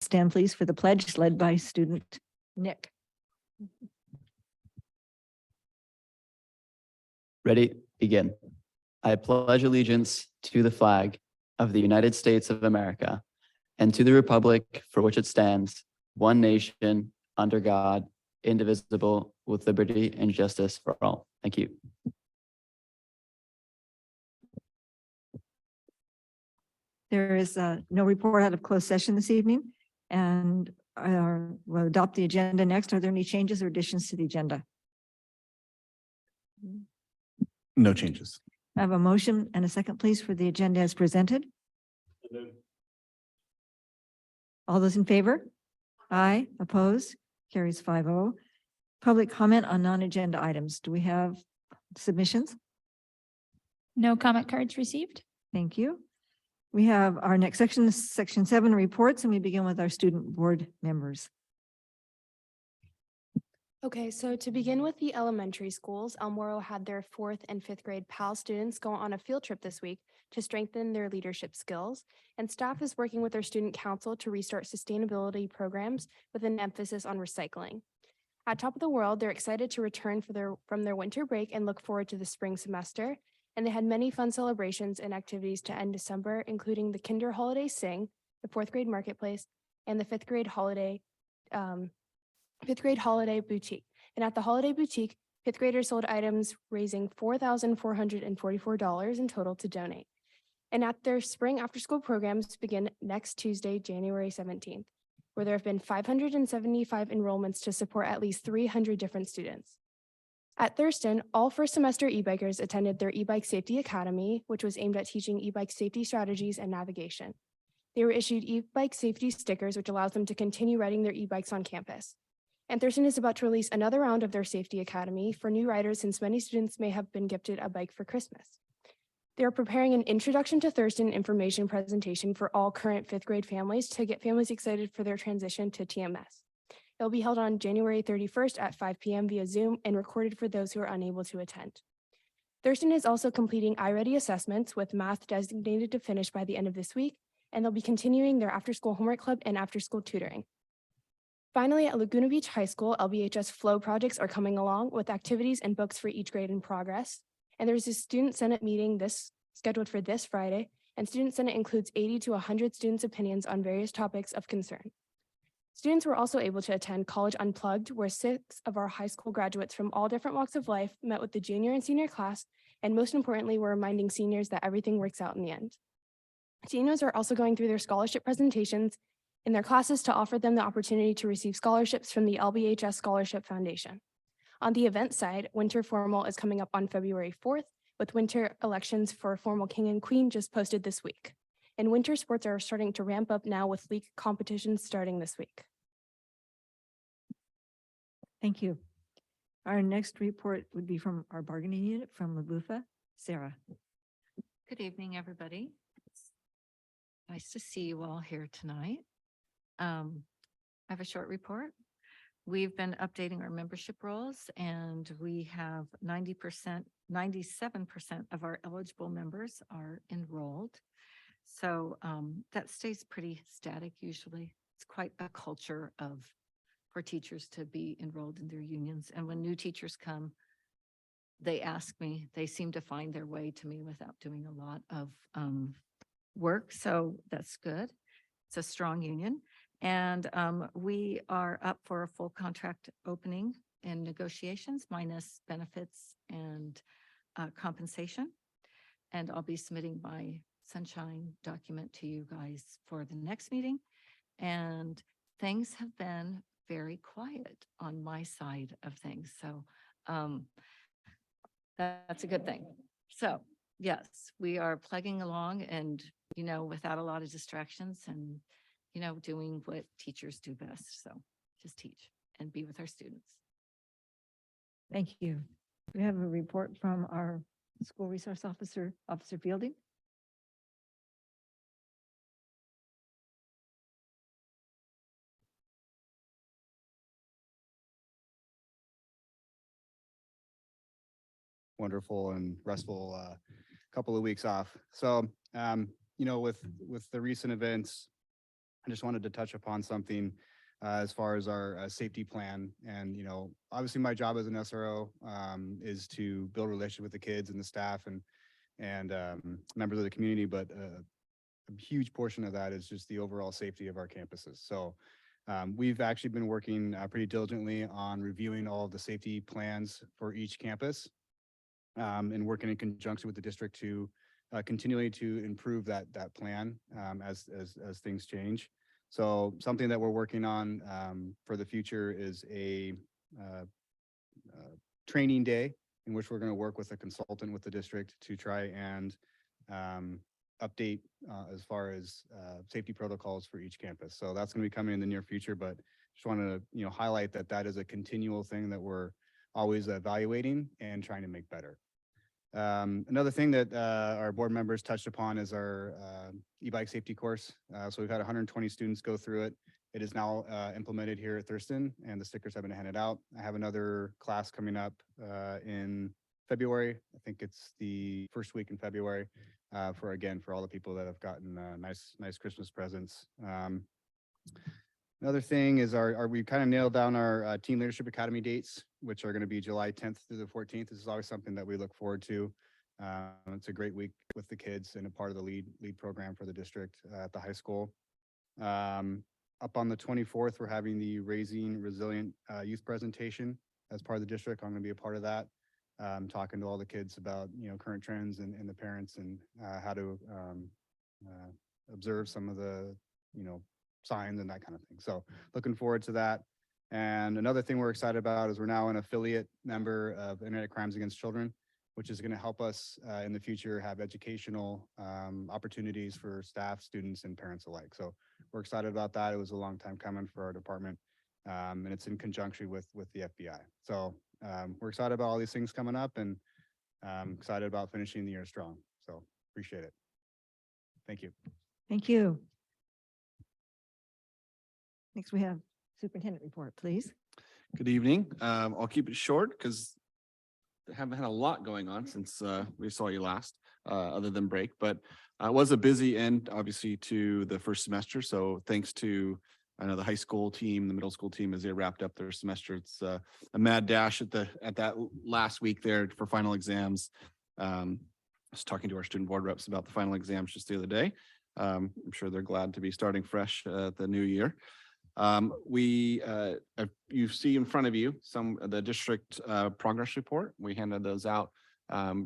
stand please for the pledge led by student Nick. Ready, begin. I pledge allegiance to the flag of the United States of America and to the republic for which it stands, one nation, under God, indivisible, with liberty and justice for all. Thank you. There is no report out of closed session this evening, and we'll adopt the agenda next. Are there any changes or additions to the agenda? No changes. I have a motion and a second, please, for the agenda as presented. All those in favor? Aye. Opposed? Carries 5-0. Public comment on non-agenda items. Do we have submissions? No comment cards received. Thank you. We have our next section, section 7 reports, and we begin with our student board members. Okay, so to begin with the elementary schools, El Moro had their 4th and 5th grade PAL students go on a field trip this week to strengthen their leadership skills, and staff is working with their student council to restart sustainability programs with an emphasis on recycling. At Top of the World, they're excited to return from their winter break and look forward to the spring semester, and they had many fun celebrations and activities to end December, including the Kinder Holiday Sing, the 4th grade marketplace, and the 5th grade holiday boutique. And at the holiday boutique, 5th graders sold items raising $4,444 in total to donate. And at their spring after school programs begin next Tuesday, January 17th, where there have been 575 enrollments to support at least 300 different students. At Thurston, all first semester e-bikers attended their e-bike safety academy, which was aimed at teaching e-bike safety strategies and navigation. They were issued e-bike safety stickers, which allows them to continue riding their e-bikes on campus. And Thurston is about to release another round of their safety academy for new riders, since many students may have been gifted a bike for Christmas. They are preparing an introduction to Thurston information presentation for all current 5th grade families to get families excited for their transition to TMS. It will be held on January 31st at 5 p.m. via Zoom and recorded for those who are unable to attend. Thurston is also completing iReady assessments with math designated to finish by the end of this week, and they'll be continuing their after-school homework club and after-school tutoring. Finally, at Laguna Beach High School, LBHS Flow projects are coming along with activities and books for each grade in progress. And there's a Student Senate meeting scheduled for this Friday, and Student Senate includes 80 to 100 students' opinions on various topics of concern. Students were also able to attend College Unplugged, where 6 of our high school graduates from all different walks of life met with the junior and senior class, and most importantly, we're reminding seniors that everything works out in the end. Seniors are also going through their scholarship presentations in their classes to offer them the opportunity to receive scholarships from the LBHS Scholarship Foundation. On the event side, Winter Formal is coming up on February 4th, with winter elections for Formal King and Queen just posted this week. And winter sports are starting to ramp up now with league competitions starting this week. Thank you. Our next report would be from our bargaining unit from LaBufa. Sarah. Good evening, everybody. It's nice to see you all here tonight. I have a short report. We've been updating our membership rolls, and we have 97% of our eligible members are enrolled. So that stays pretty static usually. It's quite a culture for teachers to be enrolled in their unions. And when new teachers come, they ask me, they seem to find their way to me without doing a lot of work. So that's good. It's a strong union. And we are up for a full contract opening in negotiations minus benefits and compensation. And I'll be submitting my sunshine document to you guys for the next meeting. And things have been very quiet on my side of things. So that's a good thing. So yes, we are plugging along and, without a lot of distractions and, doing what teachers do best. So just teach and be with our students. Thank you. We have a report from our school resource officer, Officer Fielding. Wonderful and restful couple of weeks off. So, with the recent events I just wanted to touch upon something as far as our safety plan. And, obviously my job as an SRO is to build a relationship with the kids and the staff and members of the community, but a huge portion of that is just the overall safety of our campuses. So we've actually been working pretty diligently on reviewing all of the safety plans for each campus and working in conjunction with the district to continually to improve that plan as things change. So something that we're working on for the future is a training day in which we're going to work with a consultant with the district to try and update as far as safety protocols for each campus. So that's going to be coming in the near future, but just wanted to highlight that that is a continual thing that we're always evaluating and trying to make better. Another thing that our board members touched upon is our e-bike safety course. So we've had 120 students go through it. It is now implemented here at Thurston, and the stickers have been handed out. I have another class coming up in February. I think it's the first week in February for all the people that have gotten nice Christmas presents. Another thing is we kind of nailed down our Teen Leadership Academy dates, which are going to be July 10th through the 14th. This is always something that we look forward to. It's a great week with the kids and a part of the lead program for the district at the high school. Up on the 24th, we're having the Raising Resilient Youth presentation as part of the district. I'm going to be a part of that, talking to all the kids about current trends and the parents and how to observe some of the signs and that kind of thing. So looking forward to that. And another thing we're excited about is we're now an affiliate member of Internet Crimes Against Children, which is going to help us in the future have educational opportunities for staff, students, and parents alike. So we're excited about that. It was a long time coming for our department, and it's in conjunction with the FBI. So we're excited about all these things coming up, and excited about finishing the year strong. So appreciate it. Thank you. Thank you. Next, we have superintendent report, please. Good evening. I'll keep it short because I haven't had a lot going on since we saw you last, other than break, but it was a busy end, obviously, to the first semester. So thanks to, I know, the high school team, the middle school team, as they wrapped up their semester. It's a mad dash at that last week there for final exams. I was talking to our student board reps about the final exams just the other day. I'm sure they're glad to be starting fresh the new year. You see in front of you the district progress report. We handed those out,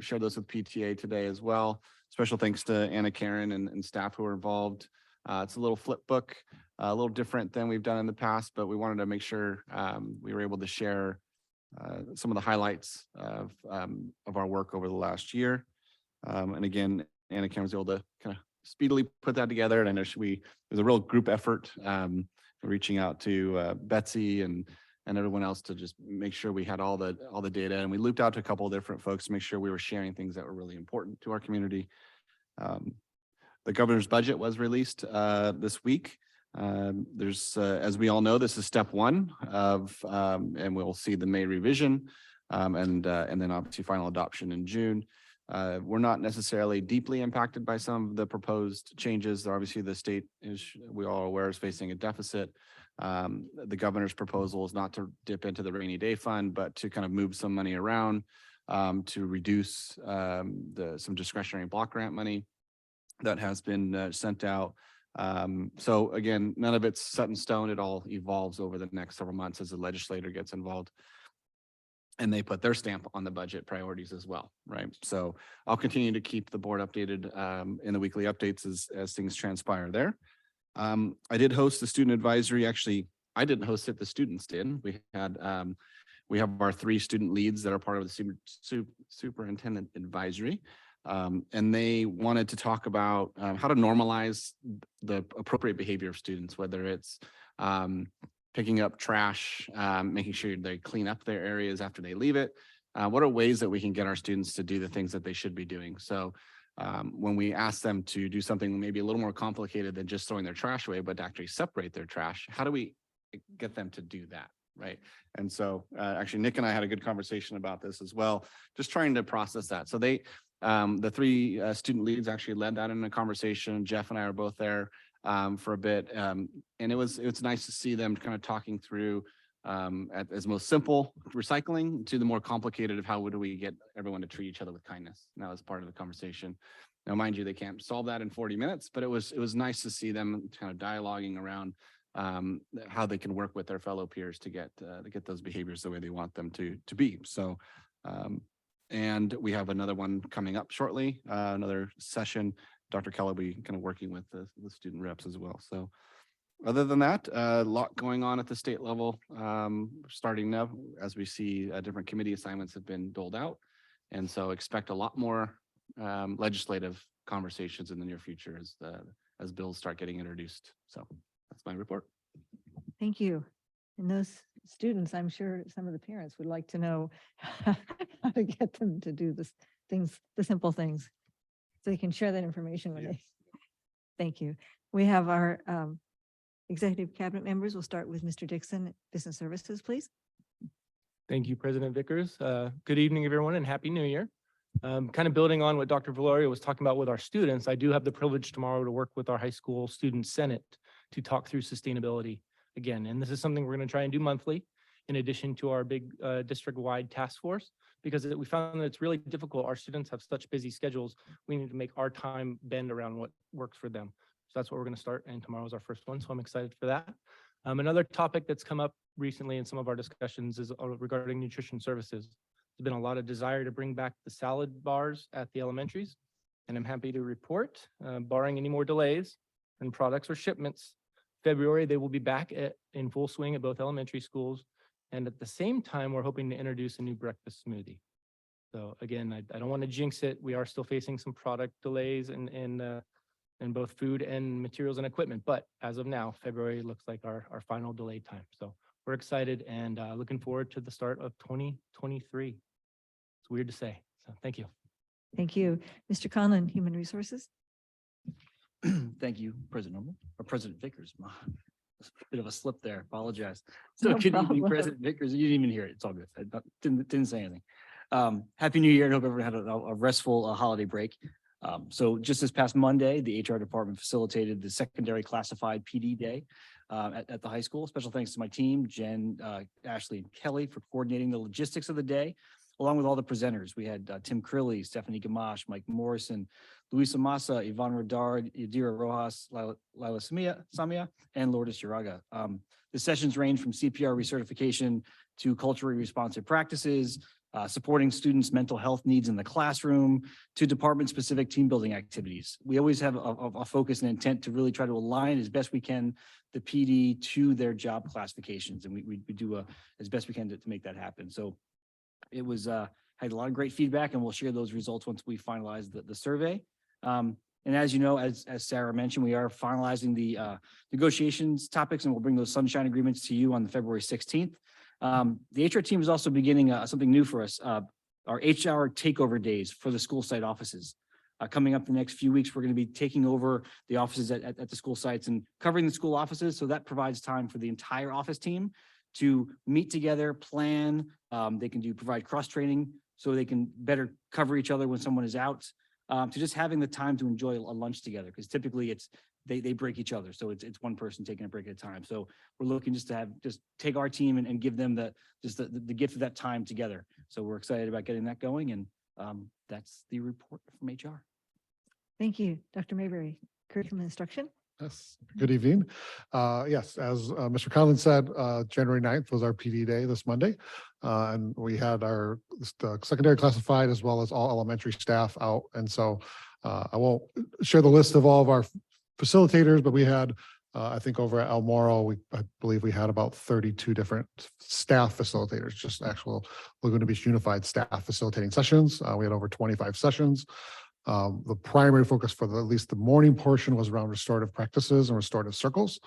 shared those with PTA today as well. Special thanks to Anna Karen and staff who are involved. It's a little flip book, a little different than we've done in the past, but we wanted to make sure we were able to share some of the highlights of our work over the last year. And again, Anna Karen was able to kind of speedily put that together. And I know it was a real group effort. Reaching out to Betsy and everyone else to just make sure we had all the data, and we looped out to a couple of different folks to make sure we were sharing things that were really important to our community. The governor's budget was released this week. There's, as we all know, this is step one of, and we'll see the May revision, and then obviously final adoption in June. We're not necessarily deeply impacted by some of the proposed changes. Obviously, the state is, we all are aware, is facing a deficit. The governor's proposal is not to dip into the rainy day fund, but to kind of move some money around to reduce some discretionary block grant money that has been sent out. So again, none of it's set in stone. It all evolves over the next several months as the legislator gets involved. And they put their stamp on the budget priorities as well, right? So I'll continue to keep the board updated in the weekly updates as things transpire there. I did host the student advisory. Actually, I didn't host it, the students did. We have our 3 student leads that are part of the superintendent advisory. And they wanted to talk about how to normalize the appropriate behavior of students, whether it's picking up trash, making sure they clean up their areas after they leave it. What are ways that we can get our students to do the things that they should be doing? So when we ask them to do something maybe a little more complicated than just throwing their trash away, but to actually separate their trash, how do we get them to do that, right? And so actually Nick and I had a good conversation about this as well, just trying to process that. So the 3 student leads actually led that in a conversation. Jeff and I are both there. for a bit. And it's nice to see them kind of talking through as most simple recycling to the more complicated of how do we get everyone to treat each other with kindness. And that was part of the conversation. Now, mind you, they can't solve that in 40 minutes, but it was nice to see them kind of dialoguing around how they can work with their fellow peers to get those behaviors the way they want them to be. So, and we have another one coming up shortly, another session. Dr. Keller will be kind of working with the student reps as well. So other than that, a lot going on at the state level, starting now as we see different committee assignments have been doled out. And so expect a lot more legislative conversations in the near future as bills start getting introduced. So that's my report. Thank you. And those students, I'm sure some of the parents would like to know how to get them to do the simple things. So they can share that information with us. Thank you. We have our executive cabinet members. We'll start with Mr. Dixon, Business Services, please. Thank you, President Vickers. Good evening, everyone, and Happy New Year. Kind of building on what Dr. Valoria was talking about with our students, I do have the privilege tomorrow to work with our high school student senate to talk through sustainability again. And this is something we're going to try and do monthly in addition to our big district-wide task force, because we found that it's really difficult. Our students have such busy schedules. We need to make our time bend around what works for them. So that's what we're going to start. And tomorrow is our first one. So I'm excited for that. Another topic that's come up recently in some of our discussions is regarding nutrition services. There's been a lot of desire to bring back the salad bars at the elementaries. And I'm happy to report, barring any more delays in products or shipments, February, they will be back in full swing at both elementary schools. And at the same time, we're hoping to introduce a new breakfast smoothie. So again, I don't want to jinx it. We are still facing some product delays in both food and materials and equipment. But as of now, February looks like our final delay time. So we're excited and looking forward to the start of 2023. It's weird to say. So thank you. Thank you. Mr. Conlon, Human Resources. Thank you, President Normal, or President Vickers. It's a bit of a slip there. Apologize. So No good evening, problem. President Vickers. You didn't even hear it. It's all good. I didn't say anything. Happy New Year, and hope everyone had a restful holiday break. So just this past Monday, the HR department facilitated the secondary classified PD day at the high school. Special thanks to my team, Jen, Ashley, and Kelly, for coordinating the logistics of the day, along with all the presenters. We had Tim Crilly, Stephanie Gamache, Mike Morrison, Luisa Massa, Yvonne Rodard, Yadira Rojas, Lila Samia, and Lourdes Uraga. The sessions range from CPR recertification to culturally responsive practices, supporting students' mental health needs in the classroom, to department-specific team building activities. We always have a focus and intent to really try to align as best we can the PD to their job classifications, and we do as best we can to make that happen. So it was had a lot of great feedback, and we'll share those results once we finalize the survey. And as you know, as Sarah mentioned, we are finalizing the negotiations topics, and we'll bring those sunshine agreements to you on the February 16th. The HR team is also beginning something new for us, our HR takeover days for the school site offices. Coming up the next few weeks, we're going to be taking over the offices at the school sites and covering the school offices. So that provides time for the entire office team to meet together, plan. They can provide cross-training so they can better cover each other when someone is out, to just having the time to enjoy a lunch together, because typically they break each other. So it's one person taking a break at a time. So we're looking just to take our team and give them the gift of that time together. So we're excited about getting that going. And that's the report from HR. Thank you. Dr. Mayberry, curriculum instruction. Yes, good evening. Yes, as Mr. Conlon said, January 9th was our PD day this Monday. And we had our secondary classified as well as all elementary staff out. And so I won't share the list of all of our facilitators, but we had, I think over at El Moro, I believe we had about 32 different staff facilitators, just actual Laguna Beach Unified staff facilitating sessions. We had over 25 sessions. The primary focus for at least the morning portion was around restorative practices and restorative circles,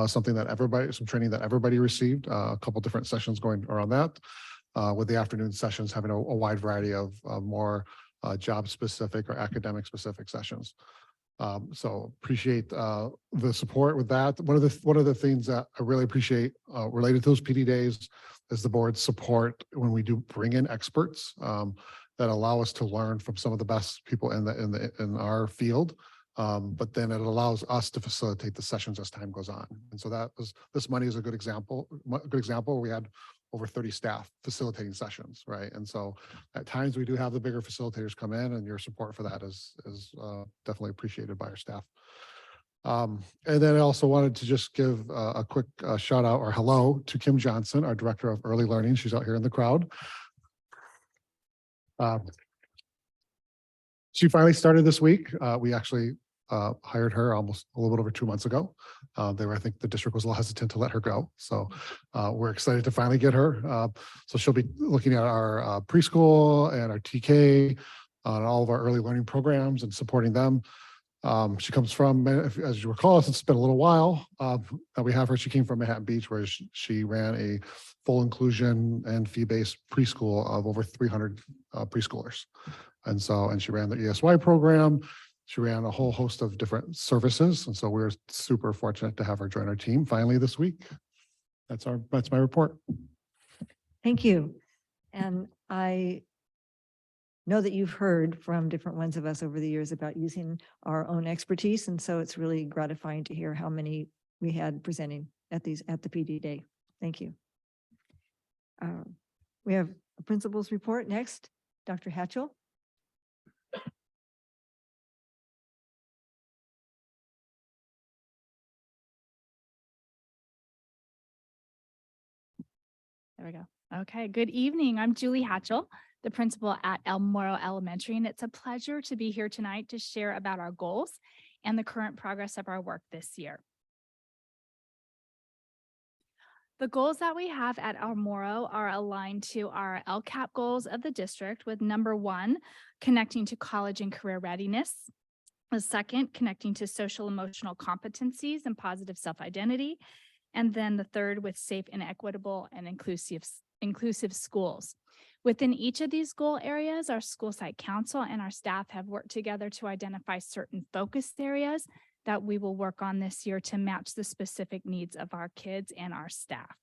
some training that everybody received, a couple different sessions going around that, with the afternoon sessions having a wide variety of more job specific or academic specific sessions. So appreciate the support with that. One of the things that I really appreciate related to those PD days is the board's support when we do bring in experts that allow us to learn from some of the best people in our field. But then it allows us to facilitate the sessions as time goes on. And so this money is a good example, where we had over 30 staff facilitating sessions, right? And so at times we do have the bigger facilitators come in, and your support for that is definitely appreciated by our staff. And then I also wanted to just give a quick shout out or hello to Kim Johnson, our Director of Early Learning. She's out here in the crowd. She finally started this week. We actually hired her almost a little bit over 2 months ago. I think the district was a little hesitant to let her go. So we're excited to finally get her. So she'll be looking at our preschool and our TK on all of our early learning programs and supporting them. She comes from, as you recall, since it's been a little while that we have her. She came from Manhattan Beach, where she ran a full inclusion and fee-based preschool of over 300 preschoolers. And she ran the ESY program. She ran a whole host of different services. And so we're super fortunate to have her join our team finally this week. That's my report. Thank you. And I know that you've heard from different ones of us over the years about using our own expertise. And so it's really gratifying to hear how many we had presenting at the PD Day. Thank you. We have a principal's report next. Dr. Hatchell. There we go. Okay, good evening. I'm Julie Hatchell, the principal at El Moro Elementary, and it's a pleasure to be here tonight to share about our goals and the current progress of our work this year. The goals that we have at El Moro are aligned to our LCAP goals of the district, with number 1, connecting to college and career readiness. The second, connecting to social emotional competencies and positive self-identity. And then the third, with safe and equitable and inclusive schools. Within each of these goal areas, our school site council and our staff have worked together to identify certain focus areas that we will work on this year to match the specific needs of our kids and our staff.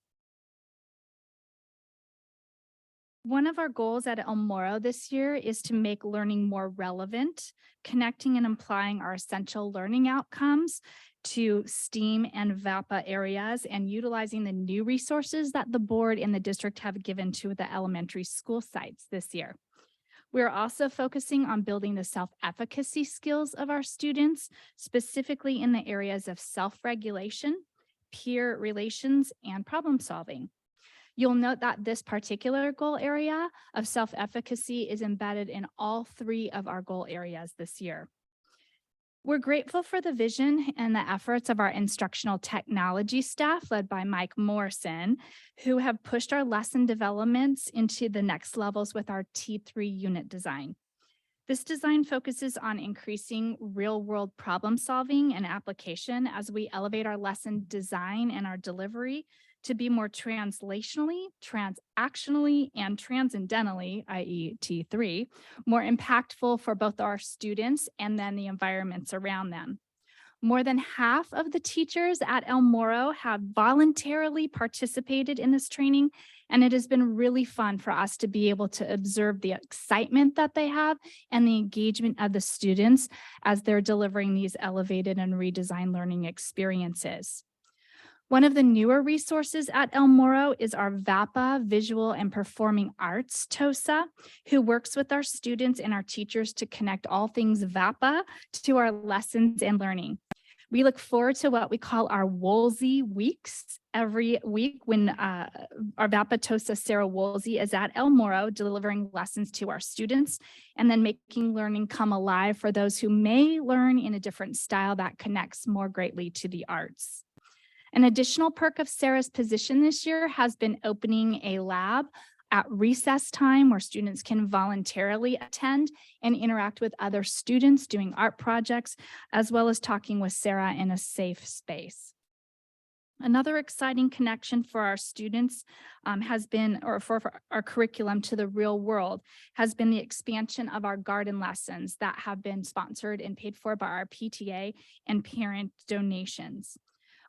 One of our goals at El Moro this year is to make learning more relevant, connecting and applying our essential learning outcomes to STEAM and VAPA areas, and utilizing the new resources that the board and the district have given to the elementary school sites this year. We're also focusing on building the self-efficacy skills of our students, specifically in the areas of self-regulation, peer relations, and problem solving. You'll note that this particular goal area of self-efficacy is embedded in all 3 of our goal areas this year. We're grateful for the vision and the efforts of our instructional technology staff, led by Mike Morrison, who have pushed our lesson developments into the next levels with our T3 unit design. This design focuses on increasing real-world problem solving and application as we elevate our lesson design and our delivery to be more translationally, transactionally, and transcendentally, i.e. T3, more impactful for both our students and then the environments around them. More than half of the teachers at El Moro have voluntarily participated in this training, and it has been really fun for us to be able to observe the excitement that they have and the engagement of the students as they're delivering these elevated and redesigned learning experiences. One of the newer resources at El Moro is our VAPA Visual and Performing Arts TOSA, who works with our students and our teachers to connect all things VAPA to our lessons and learning. We look forward to what we call our Woolsey Weeks every week when our VAPA TOSA Sarah Woolsey is at El Moro delivering lessons to our students and then making learning come alive for those who may learn in a different style that connects more greatly to the arts. An additional perk of Sarah's position this year has been opening a lab at recess time where students can voluntarily attend and interact with other students doing art projects, as well as talking with Sarah in a safe space. Another exciting connection for our students has been, or for our curriculum to the real world, has been the expansion of our garden lessons that have been sponsored and paid for by our PTA and parent donations.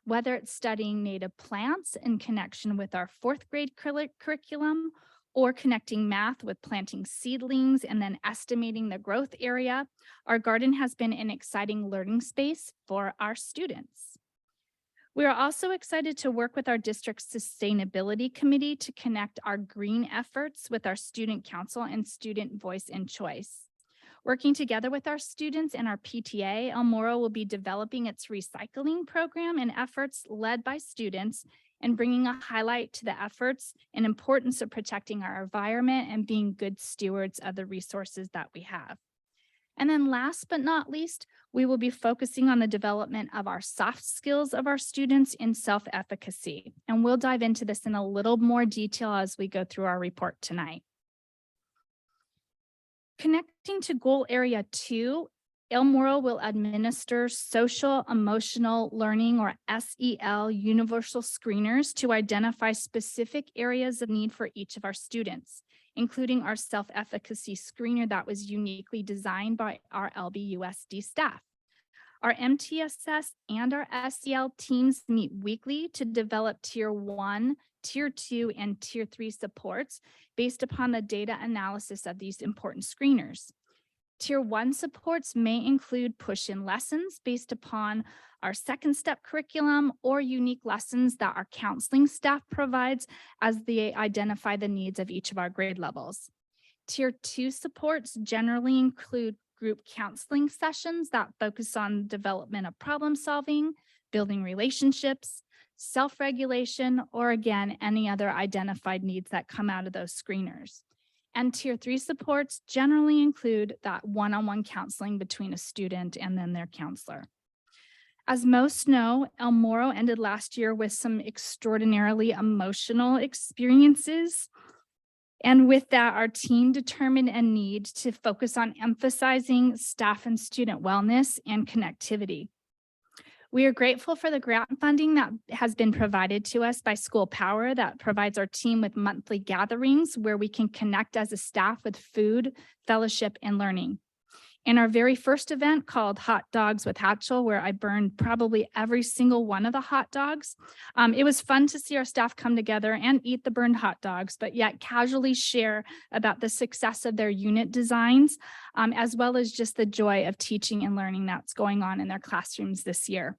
Whether it's studying native plants in connection with our 4th grade curriculum, or connecting math with planting seedlings and then estimating the growth area, our garden has been an exciting learning space for our students. We are also excited to work with our district sustainability committee to connect our green efforts with our student council and student voice and choice. Working together with our students and our PTA, El Morro will be developing its recycling program and efforts led by students and bringing a highlight to the efforts and importance of protecting our environment and being good stewards of the resources that we have. And then last but not least, we will be focusing on the development of our soft skills of our students in self-efficacy. And we'll dive into this in a little more detail as we go through our report tonight. Connecting to goal area 2, El Morro will administer social emotional learning, or SEL, universal screeners to identify specific areas of need for each of our students, including our self-efficacy screener that was uniquely designed by our LBUSD staff. Our MTSS and our SEL teams meet weekly to develop Tier 1, Tier 2, and Tier 3 supports based upon the data analysis of these important screeners. Tier 1 supports may include push-in lessons based upon our second step curriculum or unique lessons that our counseling staff provides as they identify the needs of each of our grade levels. Tier 2 supports generally include group counseling sessions that focus on development of problem solving, building relationships, self-regulation, or again, any other identified needs that come out of those screeners. And Tier 3 supports generally include that one-on-one counseling between a student and then their counselor. As most know, El Morro ended last year with some extraordinarily emotional experiences. And with that, our team determined a need to focus on emphasizing staff and student wellness and connectivity. We are grateful for the grant funding that has been provided to us by School Power that provides our team with monthly gatherings where we can connect as a staff with food, fellowship, and learning. In our very first event called Hot Dogs with Hatchell, where I burned probably every single one of the hot dogs, it was fun to see our staff come together and eat the burned hot dogs, but yet casually share about the success of their unit designs, as well as just the joy of teaching and learning that's going on in their classrooms this year.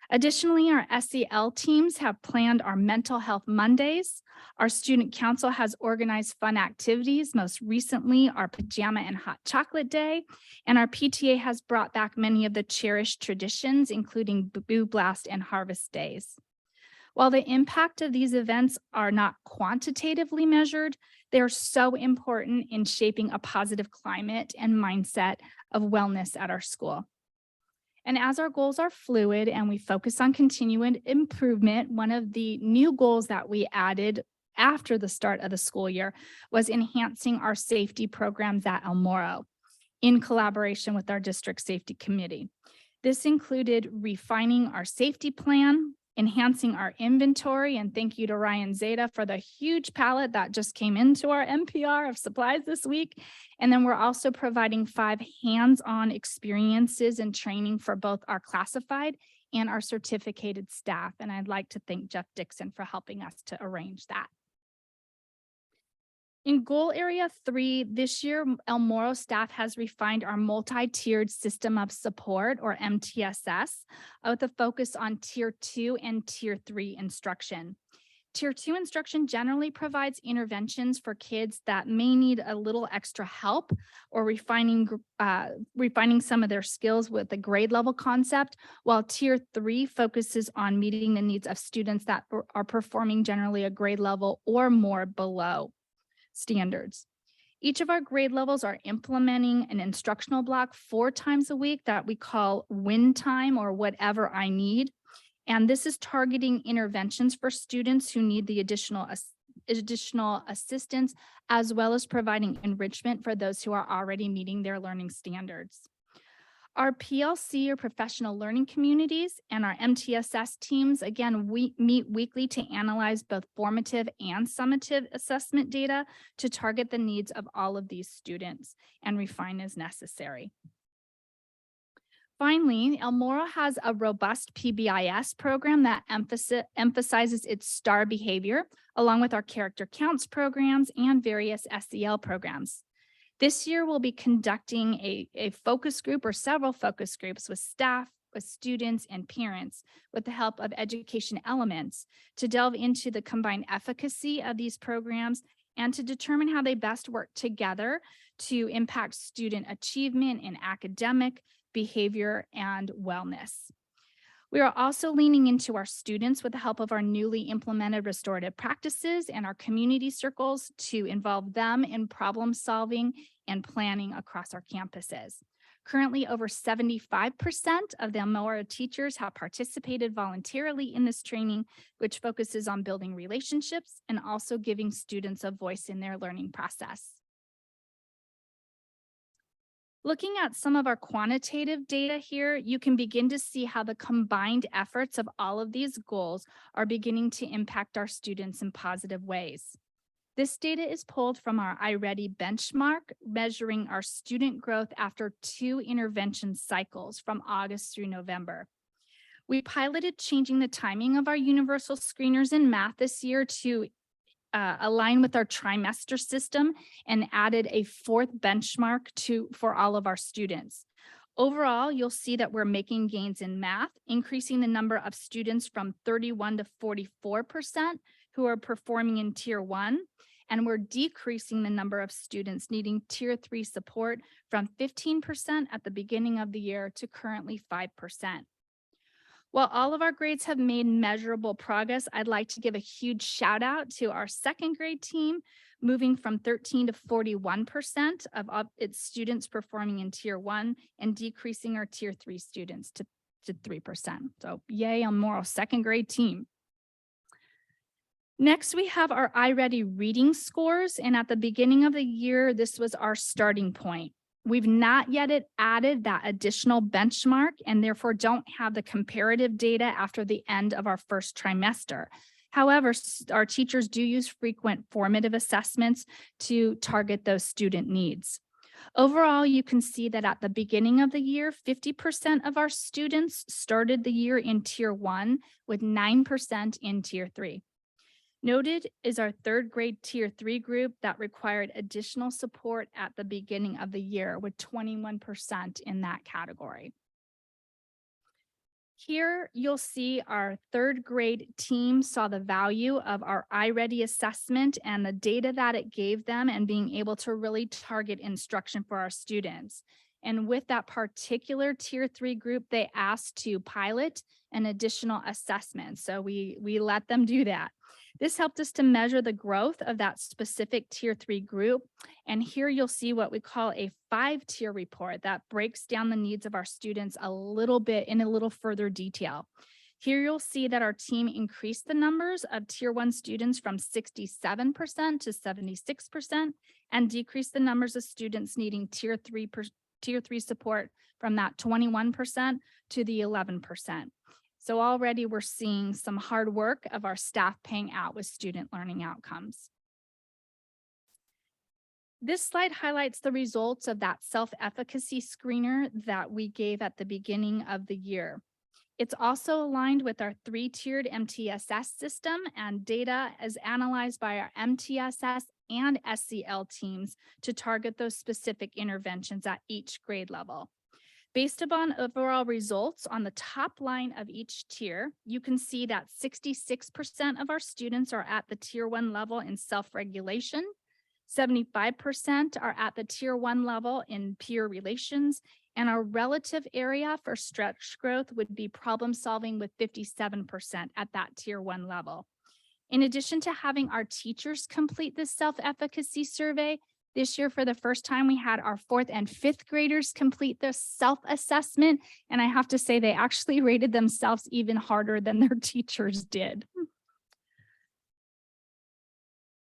Additionally, our SEL teams have planned our Mental Health Mondays. Our Student Council has organized fun activities, most recently our Pajama and Hot Chocolate Day, and our PTA has brought back many of the cherished traditions, including Boo Blast and Harvest Days. While the impact of these events are not quantitatively measured, they are so important in shaping a positive climate and mindset of wellness at our school. And as our goals are fluid and we focus on continuing improvement, one of the new goals that we added after the start of the school year was enhancing our safety programs at El Morro in collaboration with our district safety committee. This included refining our safety plan, enhancing our inventory, and thank you to Ryan Zeta for the huge pallet that just came into our MPR of supplies this week. And then we're also providing 5 hands-on experiences and training for both our classified and our certificated staff. And I'd like to thank Jeff Dixon for helping us to arrange that. In goal area 3, this year, El Morro staff has refined our multi-tiered system of support, or MTSS, with a focus on Tier 2 and Tier 3 instruction. Tier 2 instruction generally provides interventions for kids that may need a little extra help or refining some of their skills with the grade level concept, while Tier 3 focuses on meeting the needs of students that are performing generally a grade level or more below standards. Each of our grade levels are implementing an instructional block 4 times a week that we call win time, or whatever I need. And this is targeting interventions for students who need the additional assistance, as well as providing enrichment for those who are already meeting their learning standards. Our PLC, or professional learning communities, and our MTSS teams, again, we meet weekly to analyze both formative and summative assessment data to target the needs of all of these students and refine as necessary. Finally, El Moro has a robust PBIS program that emphasizes its STAR behavior, along with our character counts programs and various SEL programs. This year, we'll be conducting a focus group or several focus groups with staff, with students and parents, with the help of Education Elements, to delve into the combined efficacy of these programs and to determine how they best work together to impact student achievement in academic, behavior, and wellness. We are also leaning into our students with the help of our newly implemented restorative practices and our community circles to involve them in problem solving and planning across our campuses. Currently, over 75% of the El Moro teachers have participated voluntarily in this training, which focuses on building relationships and also giving students a voice in their learning process. Looking at some of our quantitative data here, you can begin to see how the combined efforts of all of these goals are beginning to impact our students in positive ways. This data is pulled from our iReady benchmark, measuring our student growth after 2 intervention cycles from August through November. We piloted changing the timing of our universal screeners in math this year to align with our trimester system and added a 4th benchmark for all of our students. Overall, you'll see that we're making gains in math, increasing the number of students from 31 to 44% who are performing in Tier 1, and we're decreasing the number of students needing Tier 3 support from 15% at the beginning of the year to currently 5%. While all of our grades have made measurable progress, I'd like to give a huge shout out to our 2nd grade team, moving from 13 to 41% of its students performing in Tier 1 and decreasing our Tier 3 students to 3%. So yay, El Moro 2nd grade team. Next, we have our iReady reading scores, and at the beginning of the year, this was our starting point. We've not yet added that additional benchmark and therefore don't have the comparative data after the end of our first trimester. However, our teachers do use frequent formative assessments to target those student needs. Overall, you can see that at the beginning of the year, 50% of our students started the year in Tier 1 with 9% in Tier 3. Noted is our 3rd grade Tier 3 group that required additional support at the beginning of the year with 21% in that category. Here you'll see our 3rd grade team saw the value of our iReady assessment and the data that it gave them and being able to really target instruction for our students. And with that particular Tier 3 group, they asked to pilot an additional assessment. So we let them do that. This helped us to measure the growth of that specific Tier 3 group. And here you'll see what we call a 5-tier report that breaks down the needs of our students a little bit in a little further detail. Here you'll see that our team increased the numbers of Tier 1 students from 67% to 76% and decreased the numbers of students needing Tier 3 support from that 21% to the 11%. So already we're seeing some hard work of our staff paying out with student learning outcomes. This slide highlights the results of that self-efficacy screener that we gave at the beginning of the year. It's also aligned with our 3-tiered MTSS system, and data is analyzed by our MTSS and SEL teams to target those specific interventions at each grade level. Based upon overall results on the top line of each tier, you can see that 66% of our students are at the Tier 1 level in self-regulation, 75% are at the Tier 1 level in peer relations, and our relative area for stretch growth would be problem solving with 57% at that Tier 1 level. In addition to having our teachers complete this self-efficacy survey, this year, for the first time, we had our 4th and 5th graders complete their self-assessment, and I have to say they actually rated themselves even harder than their teachers did.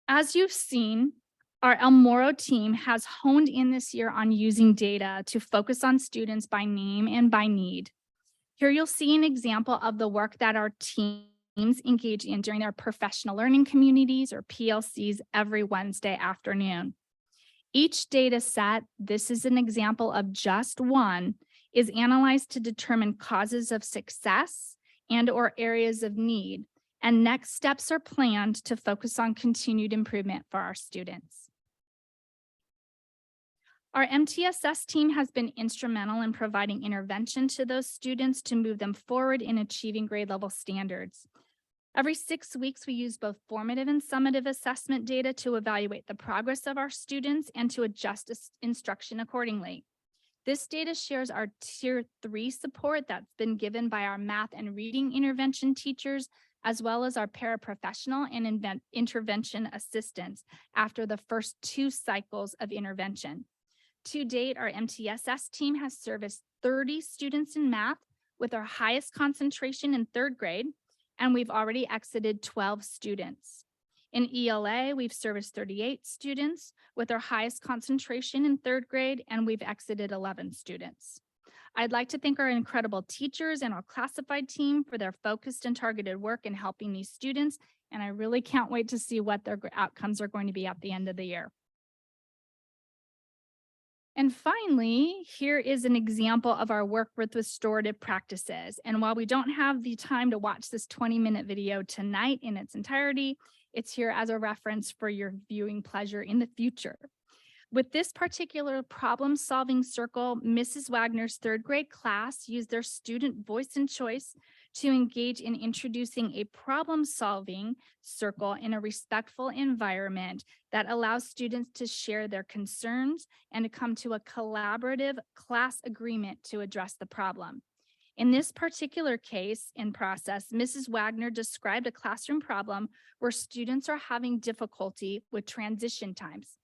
As you've seen, our El Moro team has honed in this year on using data to focus on students by name and by need. Here you'll see an example of the work that our teams engage in during their professional learning communities or PLCs every Wednesday afternoon. Each data set, this is an example of just one, is analyzed to determine causes of success and/or areas of need, and next steps are planned to focus on continued improvement for our students. Our MTSS team has been instrumental in providing intervention to those students to move them forward in achieving grade level standards. Every 6 weeks, we use both formative and summative assessment data to evaluate the progress of our students and to adjust instruction accordingly. This data shares our Tier 3 support that's been given by our math and reading intervention teachers, as well as our paraprofessional and intervention assistants after the first 2 cycles of intervention. To date, our MTSS team has serviced 30 students in math with our highest concentration in 3rd grade, and we've already exited 12 students. In ELA, we've serviced 38 students with our highest concentration in 3rd grade, and we've exited 11 students. I'd like to thank our incredible teachers and our classified team for their focused and targeted work in helping these students, and I really can't wait to see what their outcomes are going to be at the end of the year. And finally, here is an example of our work with restorative practices. And while we don't have the time to watch this 20-minute video tonight in its entirety, it's here as a reference for your viewing pleasure in the future. With this particular problem-solving circle, Mrs. Wagner's 3rd grade class used their student voice and choice to engage in introducing a problem-solving circle in a respectful environment that allows students to share their concerns and to come to a collaborative class agreement to address the problem. In this particular case and process, Mrs. Wagner described a classroom problem where students are having difficulty with transition times.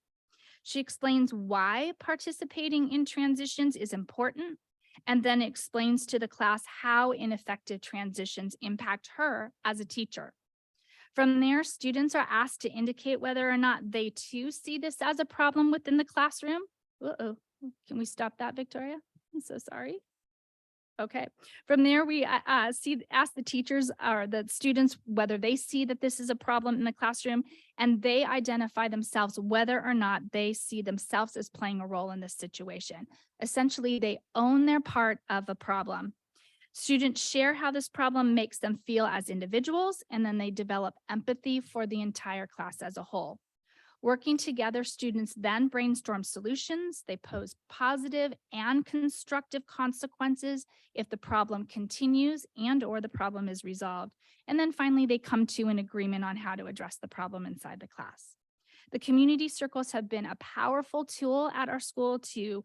She explains why participating in transitions is important, and then explains to the class how ineffective transitions impact her as a teacher. From there, students are asked to indicate whether or not they too see this as a problem within the classroom. Uh-oh, can we stop that, Victoria? I'm so sorry. Okay, from there, we ask the teachers or the students whether they see that this is a problem in the classroom, and they identify themselves whether or not they see themselves as playing a role in this situation. Essentially, they own their part of a problem. Students share how this problem makes them feel as individuals, and then they develop empathy for the entire class as a whole. Working together, students then brainstorm solutions. They pose positive and constructive consequences if the problem continues and/or the problem is resolved. And then finally, they come to an agreement on how to address the problem inside the class. The community circles have been a powerful tool at our school to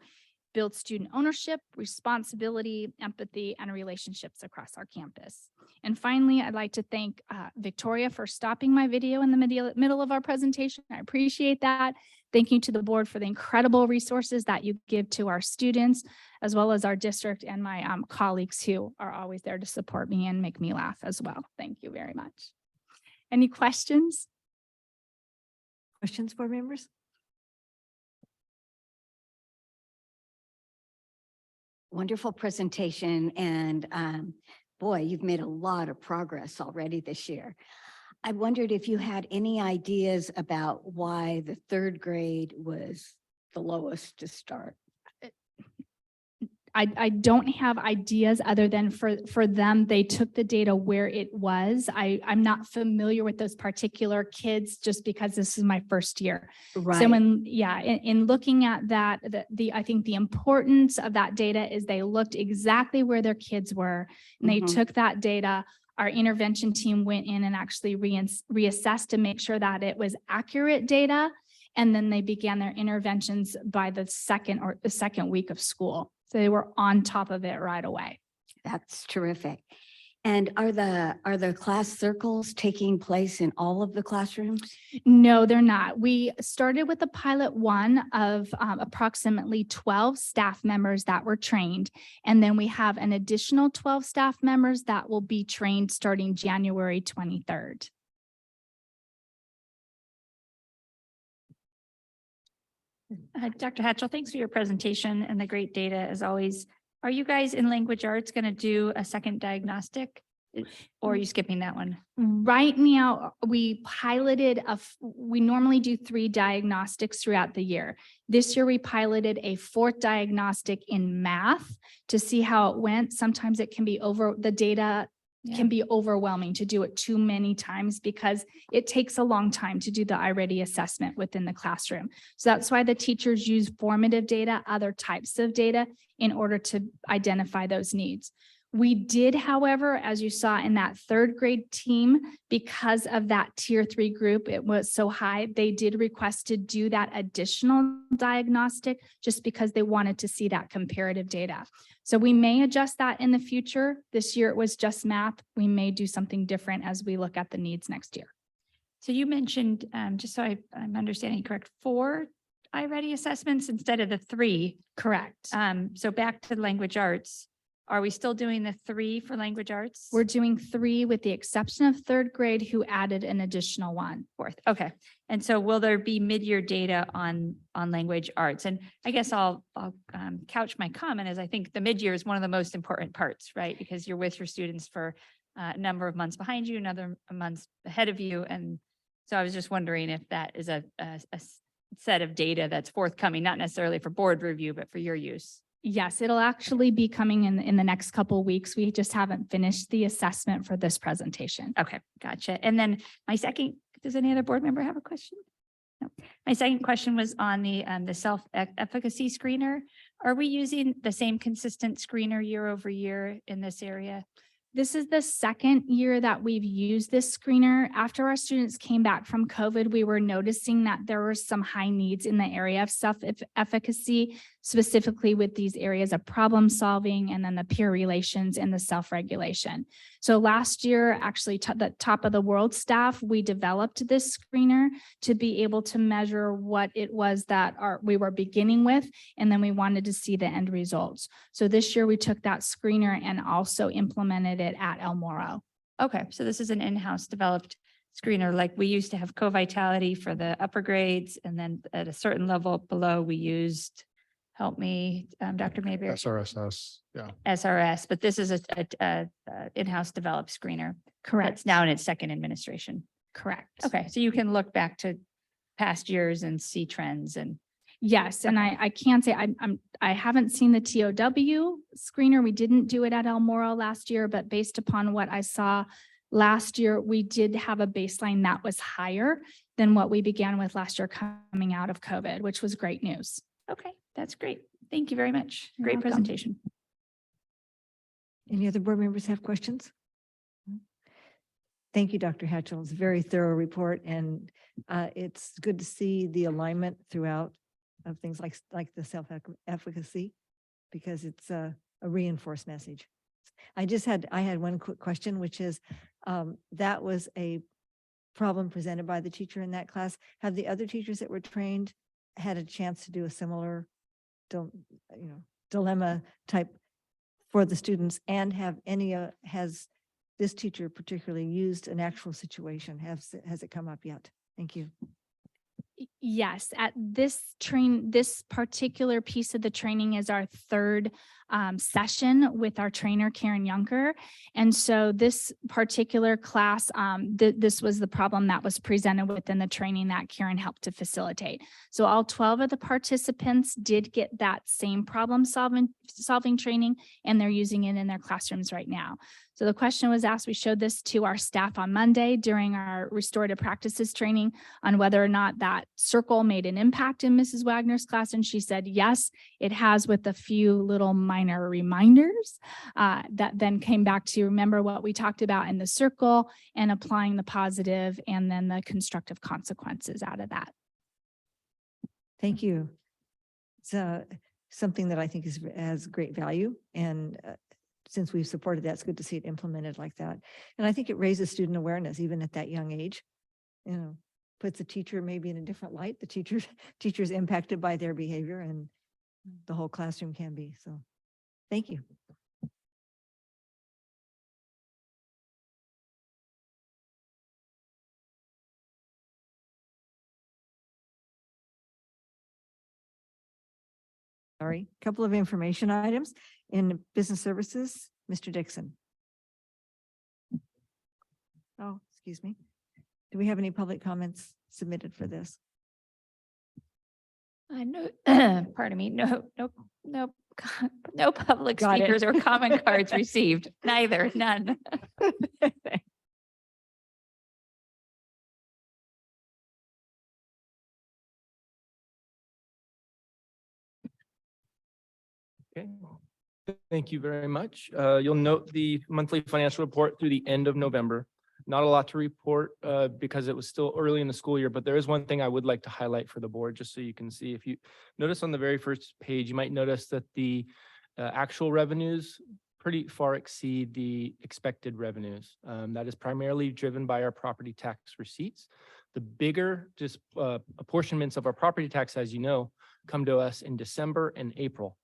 build student ownership, responsibility, empathy, and relationships across our campus. And finally, I'd like to thank Victoria for stopping my video in the middle of our presentation. I appreciate that. Thank you to the board for the incredible resources that you give to our students, as well as our district and my colleagues who are always there to support me and make me laugh as well. Thank you very much. Any questions? Questions, board members? Wonderful presentation, and boy, you've made a lot of progress already this year. I wondered if you had any ideas about why the 3rd grade was the lowest to start. I don't have ideas other than for them, they took the data where it was. I'm not familiar with those particular kids just because this is my first year. Right. So in looking at that, I think the importance of that data is they looked exactly where their kids were, and they took that data. Our intervention team went in and actually reassessed to make sure that it was accurate data. And then they began their interventions by the second week of school. So they were on top of it right away. That's terrific. And are the class circles taking place in all of the classrooms? No, they're not. We started with a pilot one of approximately 12 staff members that were trained. And then we have an additional 12 staff members that will be trained starting January 23rd. Dr. Hatchell, thanks for your presentation and the great data as always. Are you guys in language arts going to do a second diagnostic Or are you skipping that one? Right now, we piloted we normally do 3 diagnostics throughout the year. This year, we piloted a 4th diagnostic in math to see how it went. Sometimes it can be the data can be overwhelming to do it too many times because it takes a long time to do the iReady assessment within the classroom. So that's why the teachers use formative data, other types of data in order to identify those needs. We did, however, as you saw in that 3rd grade team, because of that tier 3 group, it was so high, they did request to do that additional diagnostic just because they wanted to see that comparative data. So we may adjust that in the future. This year it was just math. We may do something different as we look at the needs next year. So you mentioned, just so I'm understanding correct, 4 iReady assessments instead of the 3. Correct. So back to language arts. Are we still doing the 3 for language arts? We're doing 3 with the exception of 3rd grade who added an additional 1. 4th. Okay. And so will there be mid-year data on language arts? And I guess I'll couch my comment as I think the mid-year is one of the most important parts, right? Because you're with your students for a number of months behind you, another months ahead of you. And so I was just wondering if that is a set of data that's forthcoming, not necessarily for board review, but for your use. Yes, it'll actually be coming in the next couple of weeks. We just haven't finished the assessment for this presentation. Okay, gotcha. And then my second, does any other board member have a question? No. My second question was on the self-efficacy screener. Are we using the same consistent screener year over year in this area? This is the 2nd year that we've used this screener. After our students came back from COVID, we were noticing that there were some high needs in the area of self-efficacy, specifically with these areas of problem solving and then the peer relations and the self-regulation. So last year, actually the top of the world staff, we developed this screener to be able to measure what it was that we were beginning with, and then we wanted to see the end results. So this year we took that screener and also implemented it at El Moro. Okay, so this is an in-house developed screener, like we used to have co-vitality for the upper grades, and then at a certain level below, we used, help me, Dr. Mayberry. SRSS, yeah. SRS, but this is a in-house developed screener. Correct. It's now in its 2nd administration. Correct. Okay, so you can look back to past years and see trends and. Yes, and I can say I haven't seen the TOW screener. We didn't do it at El Moro last year, but based upon what I saw last year, we did have a baseline that was higher than what we began with last year coming out of COVID, which was great news. Okay, that's great. Thank you very much. You're Great welcome. presentation. Any other board members have questions? Thank you, Dr. Hatchell. It's a very thorough report, and it's good to see the alignment throughout of things like the self-efficacy, because it's a reinforced message. I had one quick question, which is that was a problem presented by the teacher in that class. Have the other teachers that were trained had a chance to do a similar, dilemma type for the students, and has this teacher particularly used an actual situation? Has it come up yet? Thank you. Yes, at this particular piece of the training is our 3rd session with our trainer, Karen Yunker. And so this particular class, this was the problem that was presented within the training that Karen helped to facilitate. So all 12 of the participants did get that same problem solving training, and they're using it in their classrooms right now. So the question was asked, we showed this to our staff on Monday during our restorative practices training on whether or not that circle made an impact in Mrs. Wagner's class. And she said, yes, it has, with a few little minor reminders that then came back to remember what we talked about in the circle and applying the positive and then the constructive consequences out of that. Thank you. It's something that I think has great value, and since we've supported that, it's good to see it implemented like that. And I think it raises student awareness even at that young age. Puts the teacher maybe in a different light. The teacher's impacted by their behavior, and the whole classroom can be. So thank you. Sorry, couple of information items in business services. Mr. Dixon. Oh, excuse me. Do we have any public comments submitted for this? No, pardon me, no public Got it. speakers or comment cards received, neither, none. Okay, thank you very much. You'll note the monthly financial report through the end of November. Not a lot to report because it was still early in the school year, but there is one thing I would like to highlight for the board, just so you can see. If you notice on the very first page, you might notice that the actual revenues pretty far exceed the expected revenues. That is primarily driven by our property tax receipts. The bigger just apportionments of our property tax, as you know, come to us in December and April.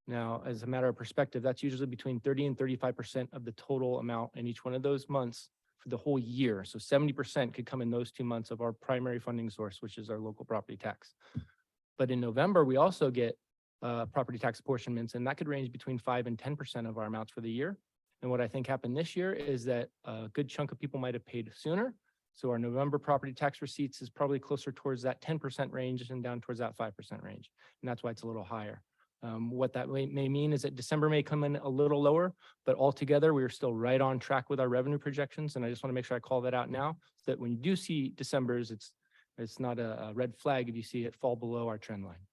Now, as a matter of perspective, that's usually between 30 and 35% of the total amount in each one of those months for the whole year. So 70% could come in those 2 months of our primary funding source, which is our local property tax. But in November, we also get property tax apportionments, and that could range between 5 and 10% of our amounts for the year. And what I think happened this year is that a good chunk of people might have paid sooner. So our November property tax receipts is probably closer towards that 10% range and down towards that 5% range. And that's why it's a little higher. What that may mean is that December may come in a little lower, but altogether we are still right on track with our revenue projections. And I just want to make sure I call that out now, so that when you do see December's, it's not a red flag if you see it fall below our trend line.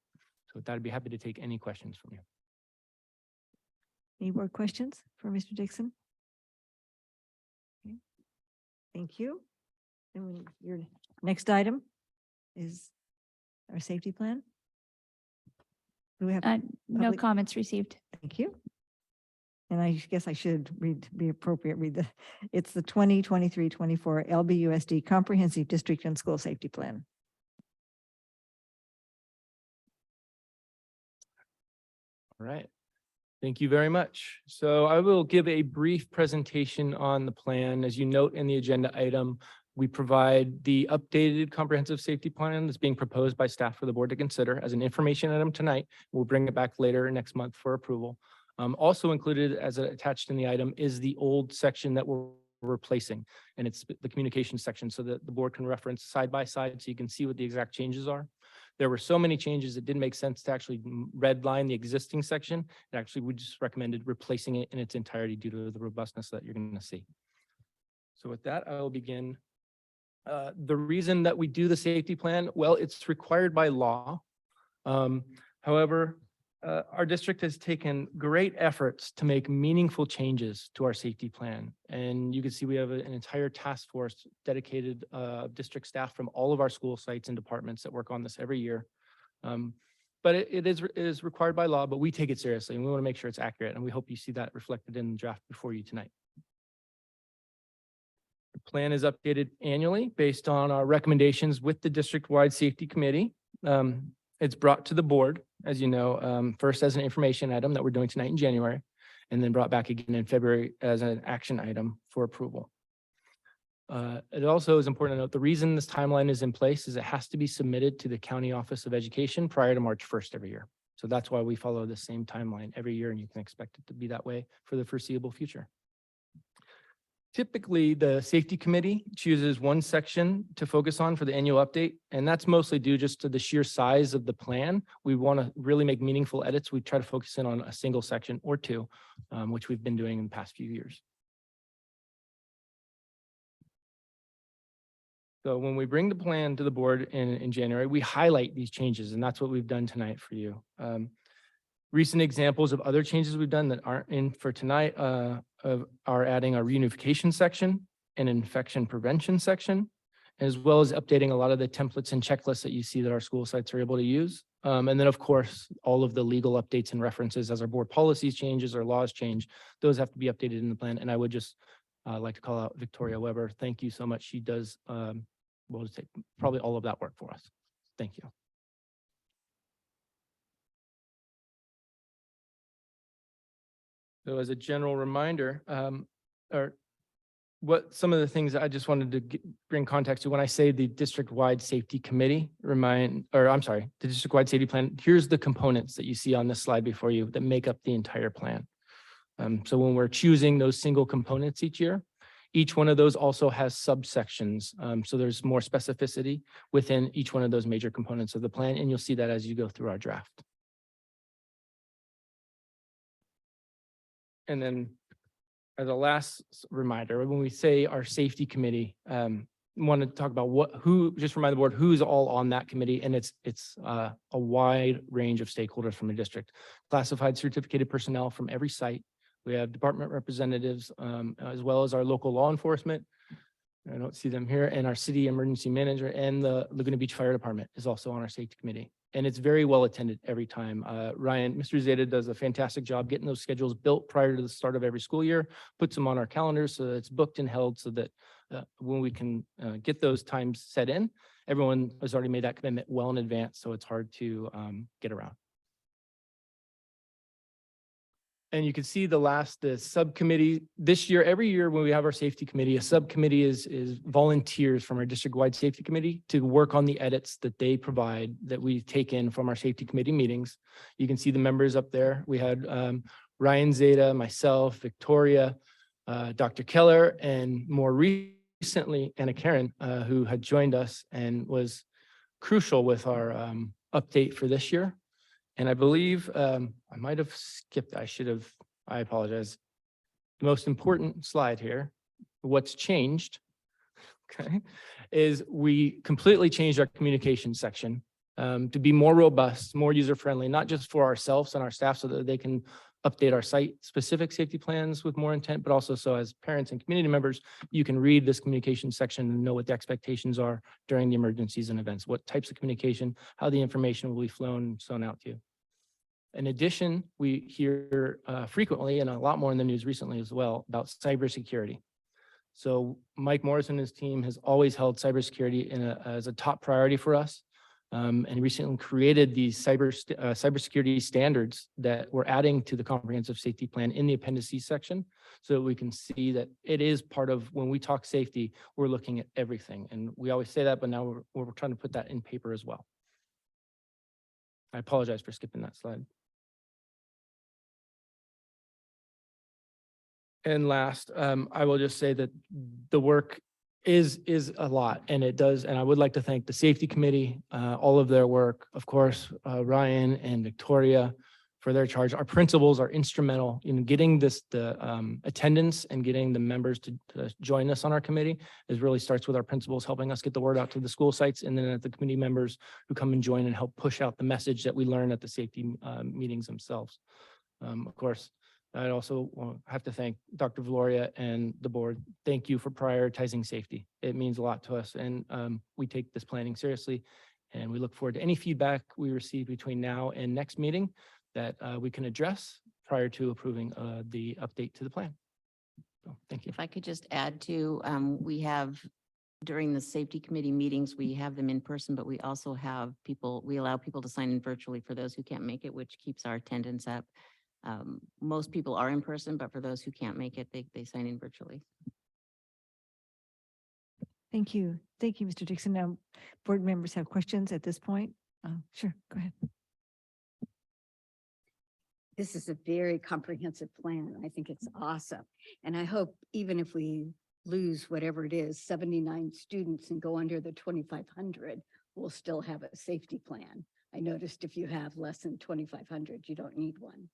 So with that, I'd be happy to take any questions from you. Any more questions for Mr. Dixon? Okay. Thank you. And your next item is our safety plan. Do we have? No Public- comments received. Thank you. And I guess I should be appropriate, it's the 2023-24 LBUSD Comprehensive District and School Safety Plan. All right. Thank you very much. So I will give a brief presentation on the plan. As you note in the agenda item, we provide the updated comprehensive safety plan that's being proposed by staff for the board to consider as an information item tonight. We'll bring it back later next month for approval. Also included as attached in the item is the old section that we're replacing, and it's the communication section, so that the board can reference side by side so you can see what the exact changes are. There were so many changes, it didn't make sense to actually redline the existing section. And actually, we just recommended replacing it in its entirety due to the robustness that you're going to see. So with that, I will begin. The reason that we do the safety plan, well, it's required by law. However, our district has taken great efforts to make meaningful changes to our safety plan. And you can see we have an entire task force dedicated district staff from all of our school sites and departments that work on this every year. But it is required by law, but we take it seriously and we want to make sure it's accurate. And we hope you see that reflected in the draft before you tonight. The plan is updated annually based on our recommendations with the district-wide safety committee. It's brought to the board, as you know, first as an information item that we're doing tonight in January, and then brought back again in February as an action item for approval. It also is important to note the reason this timeline is in place is it has to be submitted to the County Office of Education prior to March 1st every year. So that's why we follow the same timeline every year, and you can expect it to be that way for the foreseeable future. Typically, the safety committee chooses one section to focus on for the annual update, and that's mostly due just to the sheer size of the plan. We want to really make meaningful edits. We try to focus in on a single section or two, which we've been doing in the past few years. So when we bring the plan to the board in January, we highlight these changes, and that's what we've done tonight for you. Recent examples of other changes we've done that aren't in for tonight are adding a reunification section, an infection prevention section, as well as updating a lot of the templates and checklists that you see that our school sites are able to use. And then, of course, all of the legal updates and references as our board policies changes or laws change, those have to be updated in the plan. And I would just like to call out Victoria Weber. Thank you so much. She does, we'll just take probably all of that work for us. Thank you. So as a general reminder, or what some of the things I just wanted to bring context to when I say the district-wide safety committee the district-wide safety plan, here's the components that you see on this slide before you that make up the entire plan. So when we're choosing those single components each year, Each one of those also has subsections. So there's more specificity within each one of those major components of the plan, and you'll see that as you go through our draft. And then as a last reminder, when we say our safety committee, want to talk about just remind the board who's all on that committee, and it's a wide range of stakeholders from the district. Classified certificated personnel from every site. We have department representatives, as well as our local law enforcement. I don't see them here, and our city emergency manager and the Laguna Beach Fire Department is also on our safety committee. And it's very well attended every time. Mr. Zeta does a fantastic job getting those schedules built prior to the start of every school year, puts them on our calendars so that it's booked and held so that when we can get those times set in, everyone has already made that commitment well in advance, so it's hard to get around. And you can see the subcommittee this year, every year when we have our safety committee, a subcommittee is volunteers from our district-wide safety committee to work on the edits that they provide that we take in from our safety committee meetings. You can see the members up there. We had Ryan Zeta, myself, Victoria, Dr. Keller, and more recently, Anna Karen, who had joined us and was crucial with our update for this year. And I believe I might have skipped, I apologize. The most important slide here, what's changed, okay, is we completely changed our communication section to be more robust, more user-friendly, not just for ourselves and our staff so that they can update our site-specific safety plans with more intent, but also so as parents and community members, you can read this communication section and know what the expectations are during the emergencies and events, what types of communication, how the information will be flown out to you. In addition, we hear frequently, and a lot more in the news recently as well, about cybersecurity. So Mike Morris and his team has always held cybersecurity as a top priority for us. And recently created these cybersecurity standards that we're adding to the comprehensive safety plan in the appendices section, so that we can see that it is part of when we talk safety, we're looking at everything. And we always say that, but now we're trying to put that in paper as well. I apologize for skipping that slide. And last, I will just say that the work is a lot, and it does. And I would like to thank the safety committee, all of their work, of course, Ryan and Victoria for their charge. Our principals are instrumental in getting the attendance and getting the members to join us on our committee. It really starts with our principals helping us get the word out to the school sites, and then at the committee members who come and join and help push out the message that we learn at the safety meetings themselves. Of course, I also have to thank Dr. Valoria and the board. Thank you for prioritizing safety. It means a lot to us, and we take this planning seriously, and we look forward to any feedback we receive between now and next meeting that we can address prior to approving the update to the plan. So, thank you. If I could just add to, we have during the safety committee meetings, we have them in person, but we also have we allow people to sign in virtually for those who can't make it, which keeps our attendance up. Most people are in person, but for those who can't make it, they sign in virtually. Thank you. Thank you, Mr. Dixon. Now, board members have questions at this point? Sure, go ahead. This is a very comprehensive plan. I think it's awesome. And I hope even if we lose whatever it is, 79 students and go under the 2,500, we'll still have a safety plan. I noticed if you have less than 2,500, you don't need one.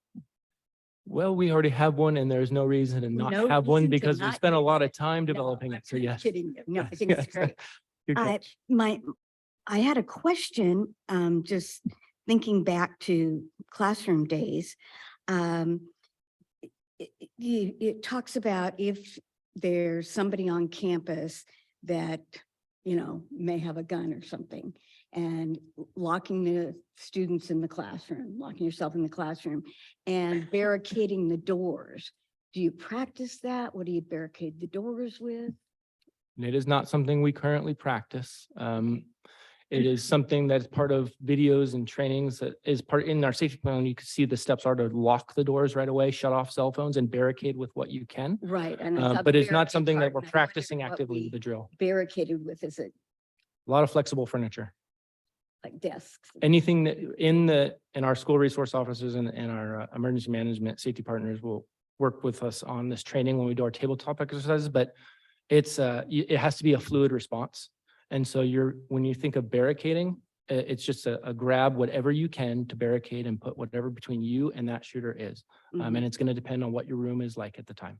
Well, we already have one, and there's no reason to not No have one reason to because we not spent a use lot of it. time No, developing it. So I'm yes. kidding you. No, I think it's great. Good catch. I had a question, just thinking back to classroom days. It talks about if there's somebody on campus that, may have a gun or something, and locking the students in the classroom, locking yourself in the classroom and barricading the doors. Do you practice that? What do you barricade the doors with? And it is not something we currently practice. It is something that's part of videos and trainings that is part in our safety plan. You can see the steps are to lock the doors right away, shut off cell phones, and barricade with what you can. Right. And I saw But the it's not barricade something that part, we're and I wondered practicing what actively we with the drill. barricaded with, is it A lot of flexible furniture. like desks? Anything that in our school resource officers and our emergency management safety partners will work with us on this training when we do our tabletop exercises, but it has to be a fluid response. And so when you think of barricading, it's just a grab whatever you can to barricade and put whatever between you and that shooter is. And it's going to depend on what your room is like at the time.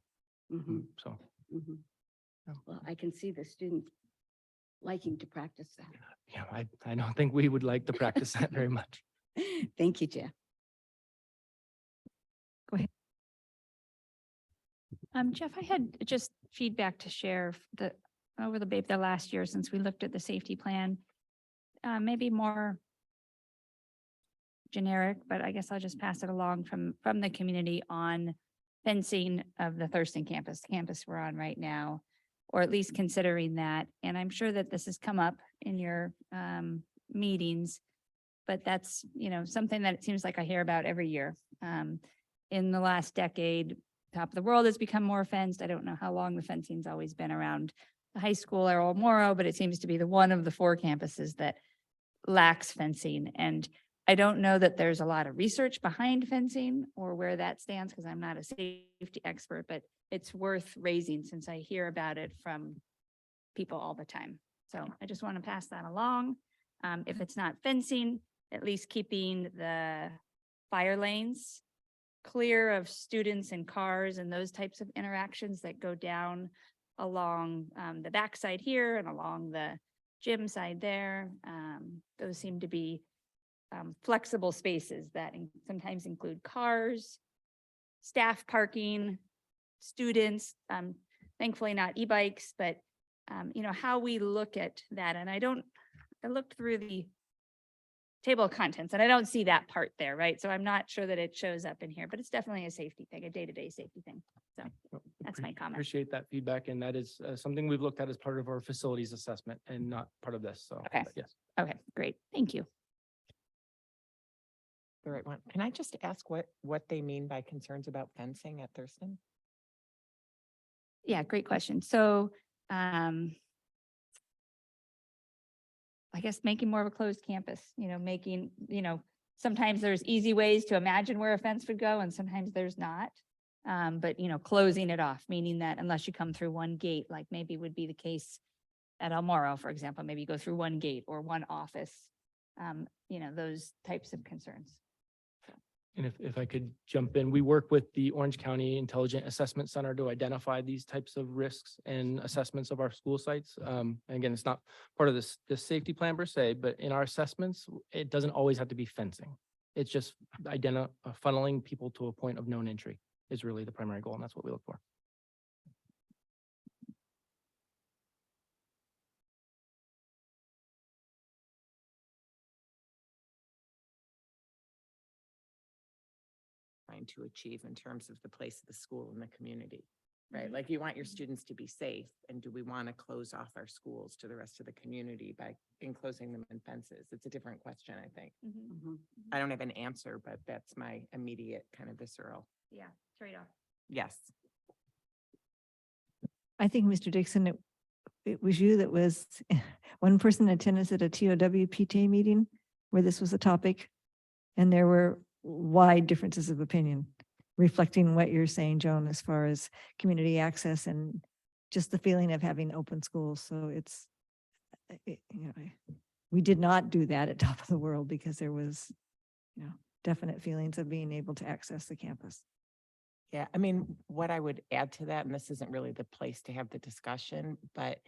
Mhm, So. mhm. Yeah. Well, I can see the students liking to practice that. Yeah, I don't think we would like to practice that very much. Thank you, Jeff. Jeff, I had just feedback to share over the last year since we looked at the safety plan. Maybe more generic, but I guess I'll just pass it along from the community on fencing of the Thurston campus, the campus we're on right now, or at least considering that. And I'm sure that this has come up in your meetings, but that's, something that it seems like I hear about every year. In the last decade, top of the world has become more fenced. I don't know how long the fencing's always been around the high school or El Moro, but it seems to be the one of the 4 campuses that lacks fencing. And I don't know that there's a lot of research behind fencing or where that stands because I'm not a safety expert, but it's worth raising since I hear about it from people all the time. So I just want to pass that along. If it's not fencing, at least keeping the fire lanes clear of students and cars and those types of interactions that go down along the backside here and along the gym side there. Those seem to be flexible spaces that sometimes include cars, staff parking, students, thankfully not e-bikes, but how we look at that. And I looked through the table of contents and I don't see that part there, right? So I'm not sure that it shows up in here, but it's definitely a safety thing, a day-to-day safety thing. So that's my comment. Appreciate that feedback. And that is something we've looked at as part of our facilities assessment and not part of this. So, Okay. but yes. Okay, great. Thank you. The right one. Can I just ask what they mean by concerns about fencing at Thurston? Yeah, great question. So, I guess making more of a closed campus, making, sometimes there's easy ways to imagine where a fence would go and sometimes there's not. But, closing it off, meaning that unless you come through one gate, like maybe would be the case at El Moro, for example, maybe you go through one gate or one office, those types of concerns. And if I could jump in, we work with the Orange County Intelligent Assessment Center to identify these types of risks and assessments of our school sites. And again, it's not part of this safety plan per se, but in our assessments, it doesn't always have to be fencing. It's just funneling people to a point of known entry is really the primary goal, and that's what we look for. Trying to achieve in terms of the place of the school and the community, right? Like you want your students to be safe, and do we want to close off our schools to the rest of the community by enclosing them in fences? It's a different question, I think. I don't have an answer, but that's my immediate kind of visceral. Yeah, trade-off. Yes. I think, Mr. Dixon, it was you that was one person in attendance at a TOW PTA meeting where this was a topic. And there were wide differences of opinion, reflecting what you're saying, Joan, as far as community access and just the feeling of having open schools. So it's, we did not do that at Top of the World because there was, definite feelings of being able to access the campus. Yeah, I mean, what I would add to that, and this isn't really the place to have the discussion, but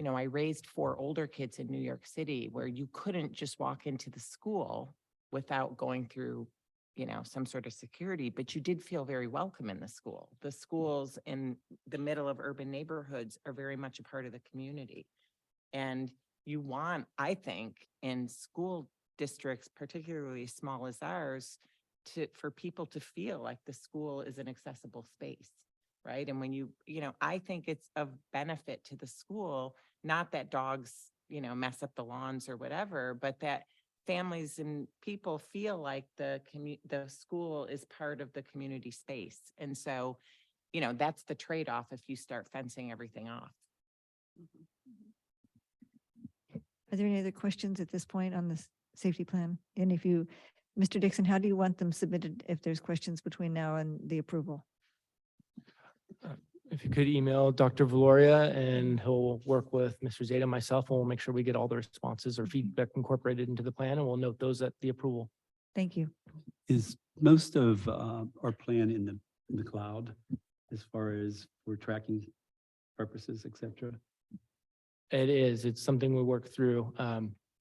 I raised 4 older kids in New York City where you couldn't just walk into the school without going through, some sort of security, but you did feel very welcome in the school. The schools in the middle of urban neighborhoods are very much a part of the community. And you want, I think, in school districts, particularly small as ours, for people to feel like the school is an accessible space, right? And when I think it's of benefit to the school, not that dogs, mess up the lawns or whatever, but that families and people feel like the school is part of the community space. And so, that's the trade-off if you start fencing everything off. Are there any other questions at this point on this safety plan? And if you, Mr. Dixon, how do you want them submitted if there's questions between now and the approval? If you could email Dr. Valoria and he'll work with Mr. Zeta, myself, and we'll make sure we get all the responses or feedback incorporated into the plan and we'll note those at the approval. Thank you. Is most of our plan in the cloud as far as for tracking purposes, et cetera? It is, it's something we work through.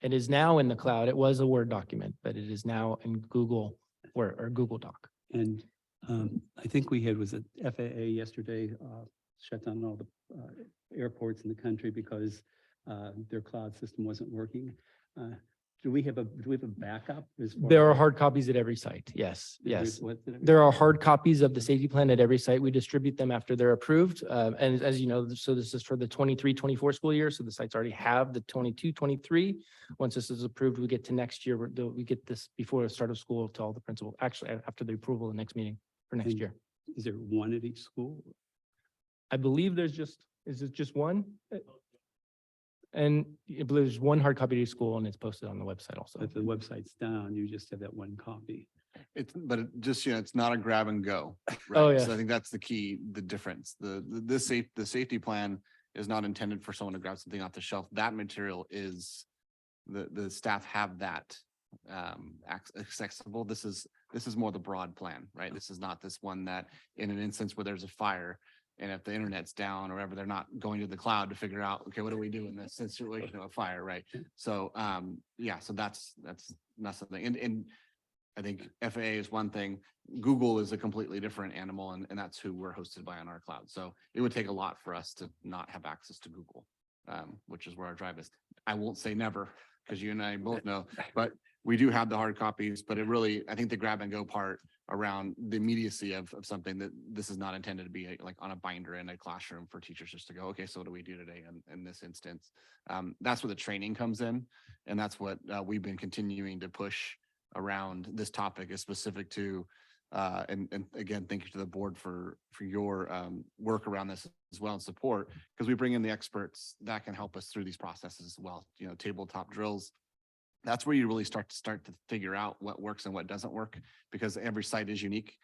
It is now in the cloud. It was a Word document, but it is now in Google or Google Doc. And I think we had, was it FAA yesterday, shut down all the airports in the country because their cloud system wasn't working. Do we have a backup? As far There are as- hard copies at every site. Yes, yes. What did it- There are hard copies of the safety plan at every site. We distribute them after they're approved. And as you know, so this is for the 23-24 school year. So the sites already have the 22-23. Once this is approved, we get to next year. We get this before the start of school to all the principals, actually after the approval, the next meeting for next And year. Is there one at each school? I believe is it just one? And I believe there's one hard copy to each school and it's posted on the website also. If the website's down, you just have that one copy. But it just, it's not a grab and go. Oh, right? yeah. So I think that's the key, the difference. The safety plan is not intended for someone to grab something off the shelf. That material is, the staff have that accessible. This is more the broad plan, right? This is not this one that in an instance where there's a fire and if the internet's down or whatever, they're not going to the cloud to figure out, okay, what do we do in this situation of a fire, right? So, yeah, so that's not something. And I think FAA is one thing. Google is a completely different animal, and that's who we're hosted by on our cloud. So it would take a lot for us to not have access to Google, which is where our drive is. I won't say never, because you and I both know, but we do have the hard copies, but it really, I think the grab and go part around the immediacy of something that this is not intended to be like on a binder in a classroom for teachers just to go, okay, so what do we do today in this instance? That's where the training comes in. And that's what we've been continuing to push around this topic is specific to, and again, thank you to the board for your work around this as well and support, because we bring in the experts that can help us through these processes as well. Tabletop drills. That's where you really start to figure out what works and what doesn't work, because every site is unique.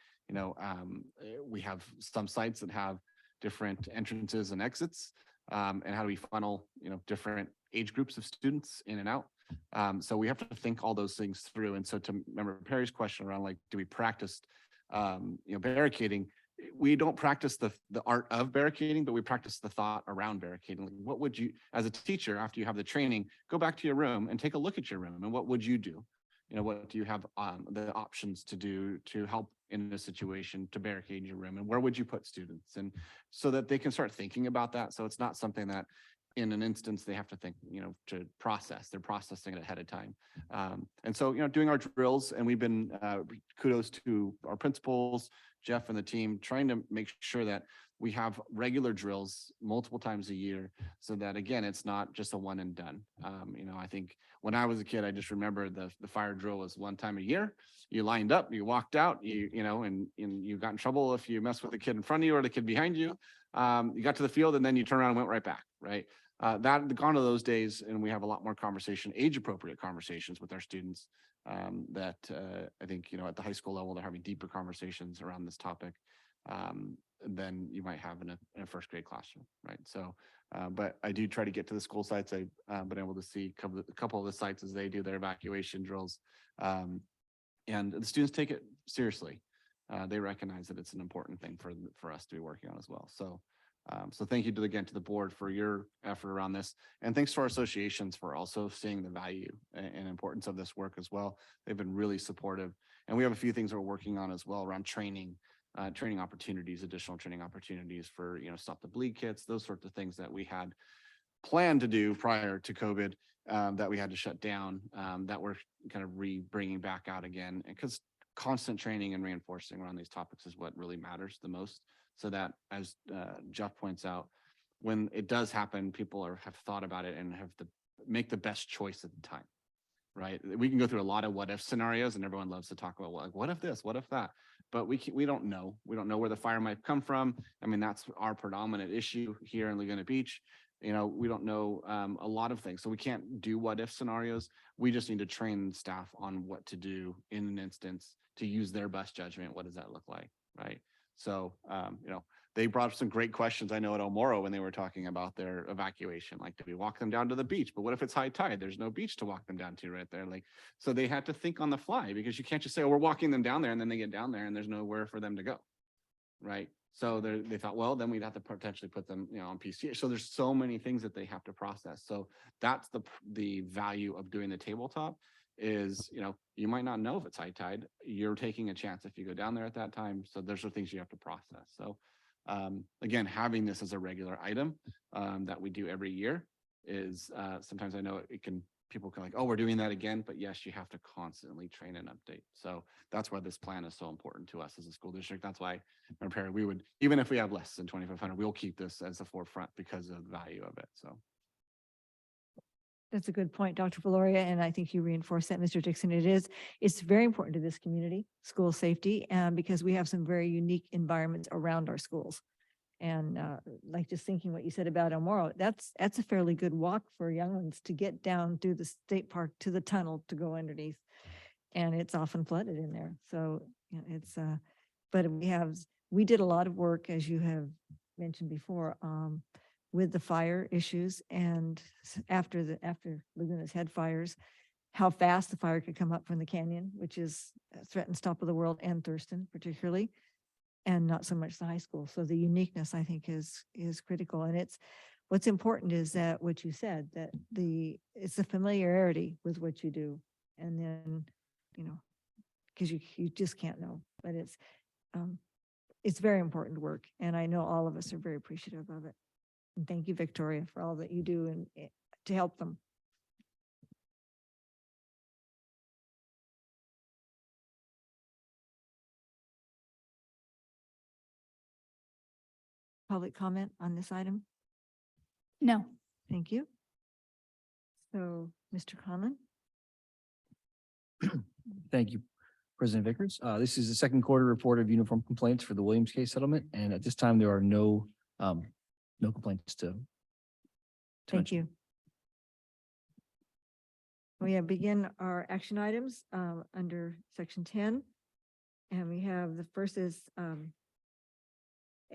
We have some sites that have different entrances and exits, and how do we funnel, different age groups of students in and out. So we have to think all those things through. And so to remember Perry's question around, like, do we practice, barricading? We don't practice the art of barricading, but we practice the thought around barricading. Like, what would you, as a teacher, after you have the training, go back to your room and take a look at your room and what would you do? What do you have the options to do to help in a situation to barricade your room, and where would you put students? And so that they can start thinking about that. So it's not something that in an instance they have to think, to process. They're processing it ahead of time. And so, doing our drills, and we've been, kudos to our principals, Jeff and the team, trying to make sure that we have regular drills multiple times a year so that, again, it's not just a one and done. I think when I was a kid, I just remember the fire drill was one time a year. You lined up, you walked out, and you got in trouble if you messed with the kid in front of you or the kid behind you. You got to the field and then you turn around and went right back, right? That gone to those days, and we have a lot more conversation, age appropriate conversations with our students. That I think, at the high school level, they're having deeper conversations around this topic than you might have in a first grade classroom, right? So, but I do try to get to the school sites. I've been able to see a couple of the sites as they do their evacuation drills. And the students take it seriously. They recognize that it's an important thing for us to be working on as well. So, so thank you again to the board for your effort around this. And thanks to our associations for also seeing the value and importance of this work as well. They've been really supportive. And we have a few things we're working on as well around training opportunities, additional training opportunities for, Stop the Bleed kits, those sorts of things that we had planned to do prior to COVID that we had to shut down, that we're kind of bringing back out again. Because constant training and reinforcing around these topics is what really matters the most. So that, as Jeff points out, when it does happen, people have thought about it and have to make the best choice at the time, right? We can go through a lot of what if scenarios, and everyone loves to talk about, like, what if this, what if that? But we don't know. We don't know where the fire might come from. I mean, that's our predominant issue here in Laguna Beach. We don't know a lot of things. So we can't do what if scenarios. We just need to train staff on what to do in an instance to use their best judgment. What does that look like, right? So, they brought up some great questions. I know at El Moro when they were talking about their evacuation, like, do we walk them down to the beach? But what if it's high tide? There's no beach to walk them down to right there. Like, so they had to think on the fly because you can't just say, oh, we're walking them down there and then they get down there and there's nowhere for them to go. Right. So they thought, well, then we'd have to potentially put them, on PCA. So there's so many things that they have to process. So that's the value of doing the tabletop is, you might not know if it's high tide. You're taking a chance if you go down there at that time. So there's the things you have to process. So again, having this as a regular item that we do every year is sometimes I know people can like, oh, we're doing that again, but yes, you have to constantly train and update. So that's why this plan is so important to us as a school district. That's why we would, even if we have less than 2,500, we'll keep this as the forefront because of the value of it. So. That's a good point, Dr. Valoria, and I think you reinforced that, Mr. Dixon. It's very important to this community, school safety, because we have some very unique environments around our schools. And like just thinking what you said about El Moro, that's a fairly good walk for young ones to get down through the state park to the tunnel to go underneath. And it's often flooded in there. So but we did a lot of work, as you have mentioned before, with the fire issues and after Laguna's Head fires, how fast the fire could come up from the canyon, which is threatens top of the world, and Thurston particularly, and not so much the high school. So the uniqueness, I think, is critical. And what's important is that what you said, that it's the familiarity with what you do. And then, because you just can't know, but it's very important work. And I know all of us are very appreciative of it. And thank you, Victoria, for all that you do and to help them. Public comment on this item? No. Thank you. So, Mr. Conlon? Thank you, President Vickers. This is the second quarter report of uniform complaints for the Williams case settlement. And at this time, there are no complaints to Thank you. We begin our action items under section 10. And we have the first is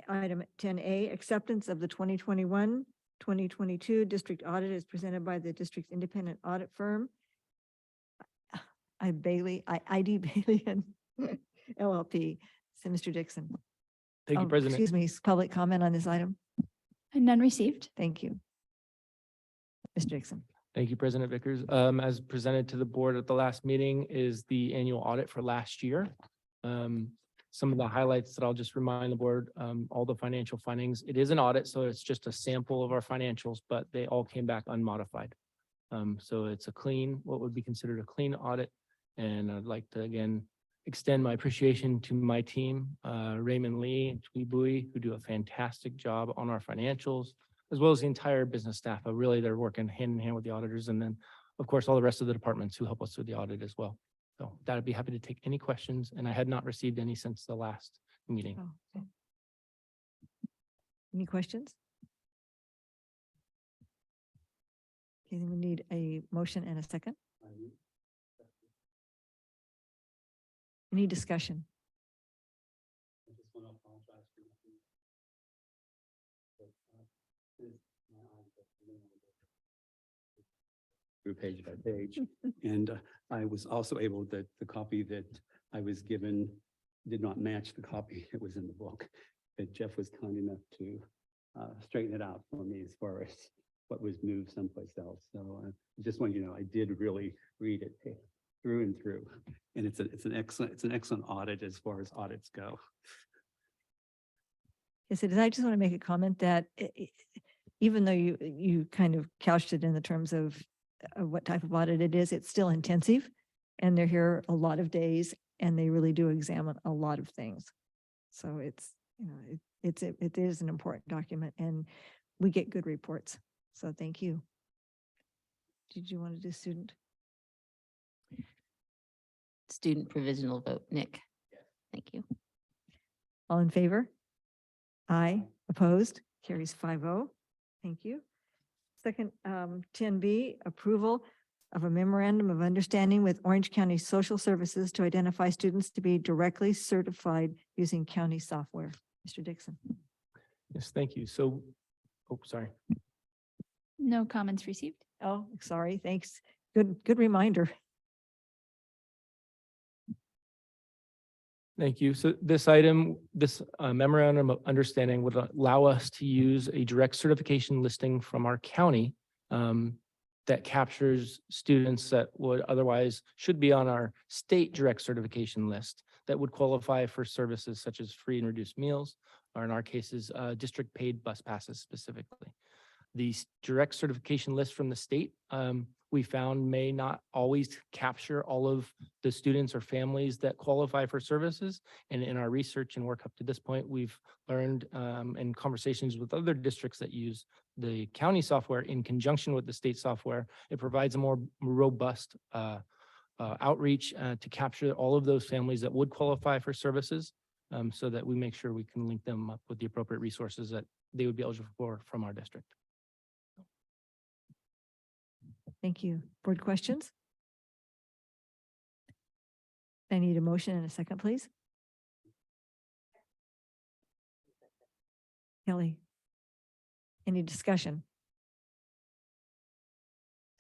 item 10A, acceptance of the 2021-2022 district audit is presented by the district's independent audit firm, ID Bailey and LLP. So Mr. Dixon. Thank you, President. Excuse me, public comment on this item. And none received. Thank you. Mr. Dixon. Thank you, President Vickers. As presented to the board at the last meeting is the annual audit for last year. Some of the highlights that I'll just remind the board, all the financial findings. It is an audit, so it's just a sample of our financials, but they all came back unmodified. So it's what would be considered a clean audit. And I'd like to, again, extend my appreciation to my team, Raymond Lee and Twee Bui, who do a fantastic job on our financials, as well as the entire business staff. Really, they're working hand in hand with the auditors. And then, of course, all the rest of the departments who help us with the audit as well. So that I'd be happy to take any questions. And I had not received any since the last meeting. Oh, okay. Any questions? Okay, then we need a motion and a second. Any discussion? I just want to apologize for nothing. Through page by page. And I was also able that the copy that I was given did not match the copy that was in the book. But Jeff was kind enough to straighten it out for me as far as what was moved someplace else. So just want you to know, I did really read it through and through. And it's an excellent audit as far as audits go. Yes, it is. I just want to make a comment that even though you kind of couched it in the terms of what type of audit it is, it's still intensive, and they're here a lot of days, and they really do examine a lot of things. So it's, it is an important document, and we get good reports. So thank you. Did you want to do student? Student provisional vote, Nick. Thank you. All in favor? Aye. Opposed? Carries 5-0. Thank you. Second, 10B, approval of a memorandum of understanding with Orange County Social Services to identify students to be directly certified using county software. Mr. Dixon. Yes, thank you. So, oh, sorry. No comments received. Oh, sorry, thanks. Good reminder. Thank you. So this item, this memorandum of understanding would allow us to use a direct certification listing from our county that captures students that would otherwise should be on our state direct certification list that would qualify for services such as free and reduced meals, or in our cases, district paid bus passes specifically. The direct certification list from the state, we found may not always capture all of the students or families that qualify for services. And in our research and work up to this point, we've learned in conversations with other districts that use the county software in conjunction with the state software, it provides a more robust outreach to capture all of those families that would qualify for services so that we make sure we can link them up with the appropriate resources that they would be eligible for from our district. Thank you. Board questions? I need a motion and a second, please. Kelly. Any discussion?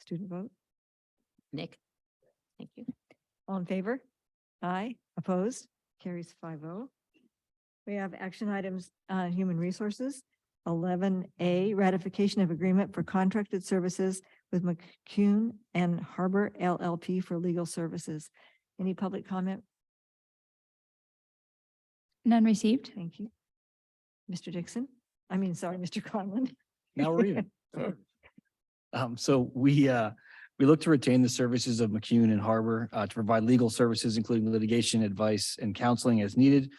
Student vote? Nick? Thank you. All in favor? Aye. Opposed? Carries 5-0. We have action items, human resources. 11A, ratification of agreement for contracted services with McCune and Harbor LLP for legal services. Any public comment? None received. Thank you. Mr. Dixon? I mean, sorry, Mr. Conlon. Now we're even. So we look to retain the services of McCune and Harbor to provide legal services, including litigation, advice, and counseling as needed.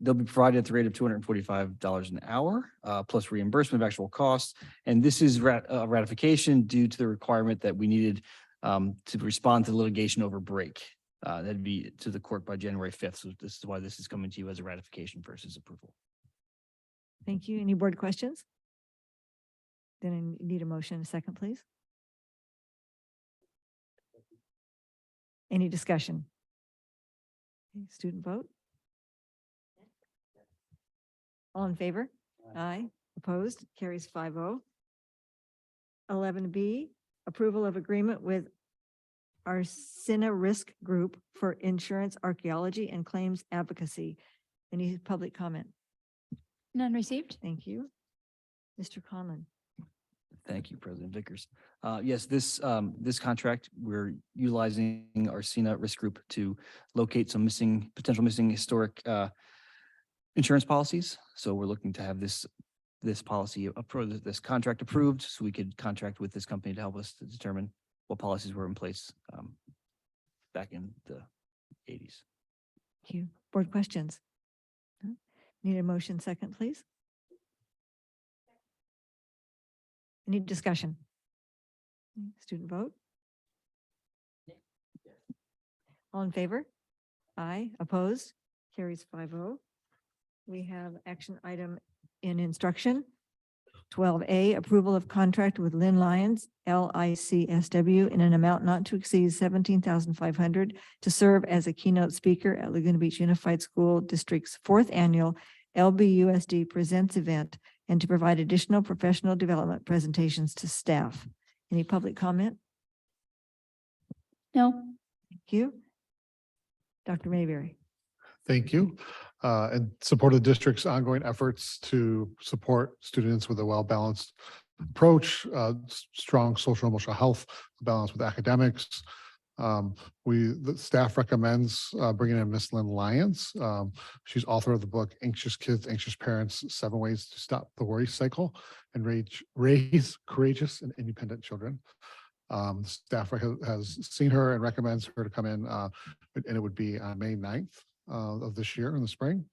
They'll be provided at the rate of $245 an hour, plus reimbursement of actual costs. And this is ratification due to the requirement that we needed to respond to litigation over break. That'd be to the court by January 5th. So this is why this is coming to you as a ratification versus approval. Thank you. Any board questions? Then I need a motion and a second, please. Any discussion? Okay, student vote? All in favor? Aye. Opposed? Carries 5-0. 11B, approval of agreement with Arsina Risk Group for insurance archaeology and claims advocacy. Any public comment? None received. Thank you. Mr. Conlon. Thank you, President Vickers. Yes, this contract, we're utilizing Arsina Risk Group to locate some potential missing historic insurance policies. So we're looking to have this policy approved, this contract approved, so we could contract with this company to help us to determine what policies were in place back in the 80s. Thank you. Board questions? No? Need a motion second, please? Any discussion? Student vote? All in favor? Aye. Opposed? Carries 5-0. We have action item in instruction. 12A, approval of contract with Lynn Lyons, LICSW, in an amount not to exceed $17,500 to serve as a keynote speaker at Laguna Beach Unified School District's 4th annual LBUSD Presents event and to provide additional professional development presentations to staff. Any public comment? No. Thank you. Dr. Mayberry. Thank you. And support of the district's ongoing efforts to support students with a well-balanced approach, strong social emotional health, balance with academics. The staff recommends bringing in Miss Lynn Lyons. She's author of the book Anxious Kids, Anxious Parents, 7 Ways to Stop the Worry Cycle and Raise Courageous and Independent Children. Staff has seen her and recommends her to come in, and it would be on May 9th of this year in the spring.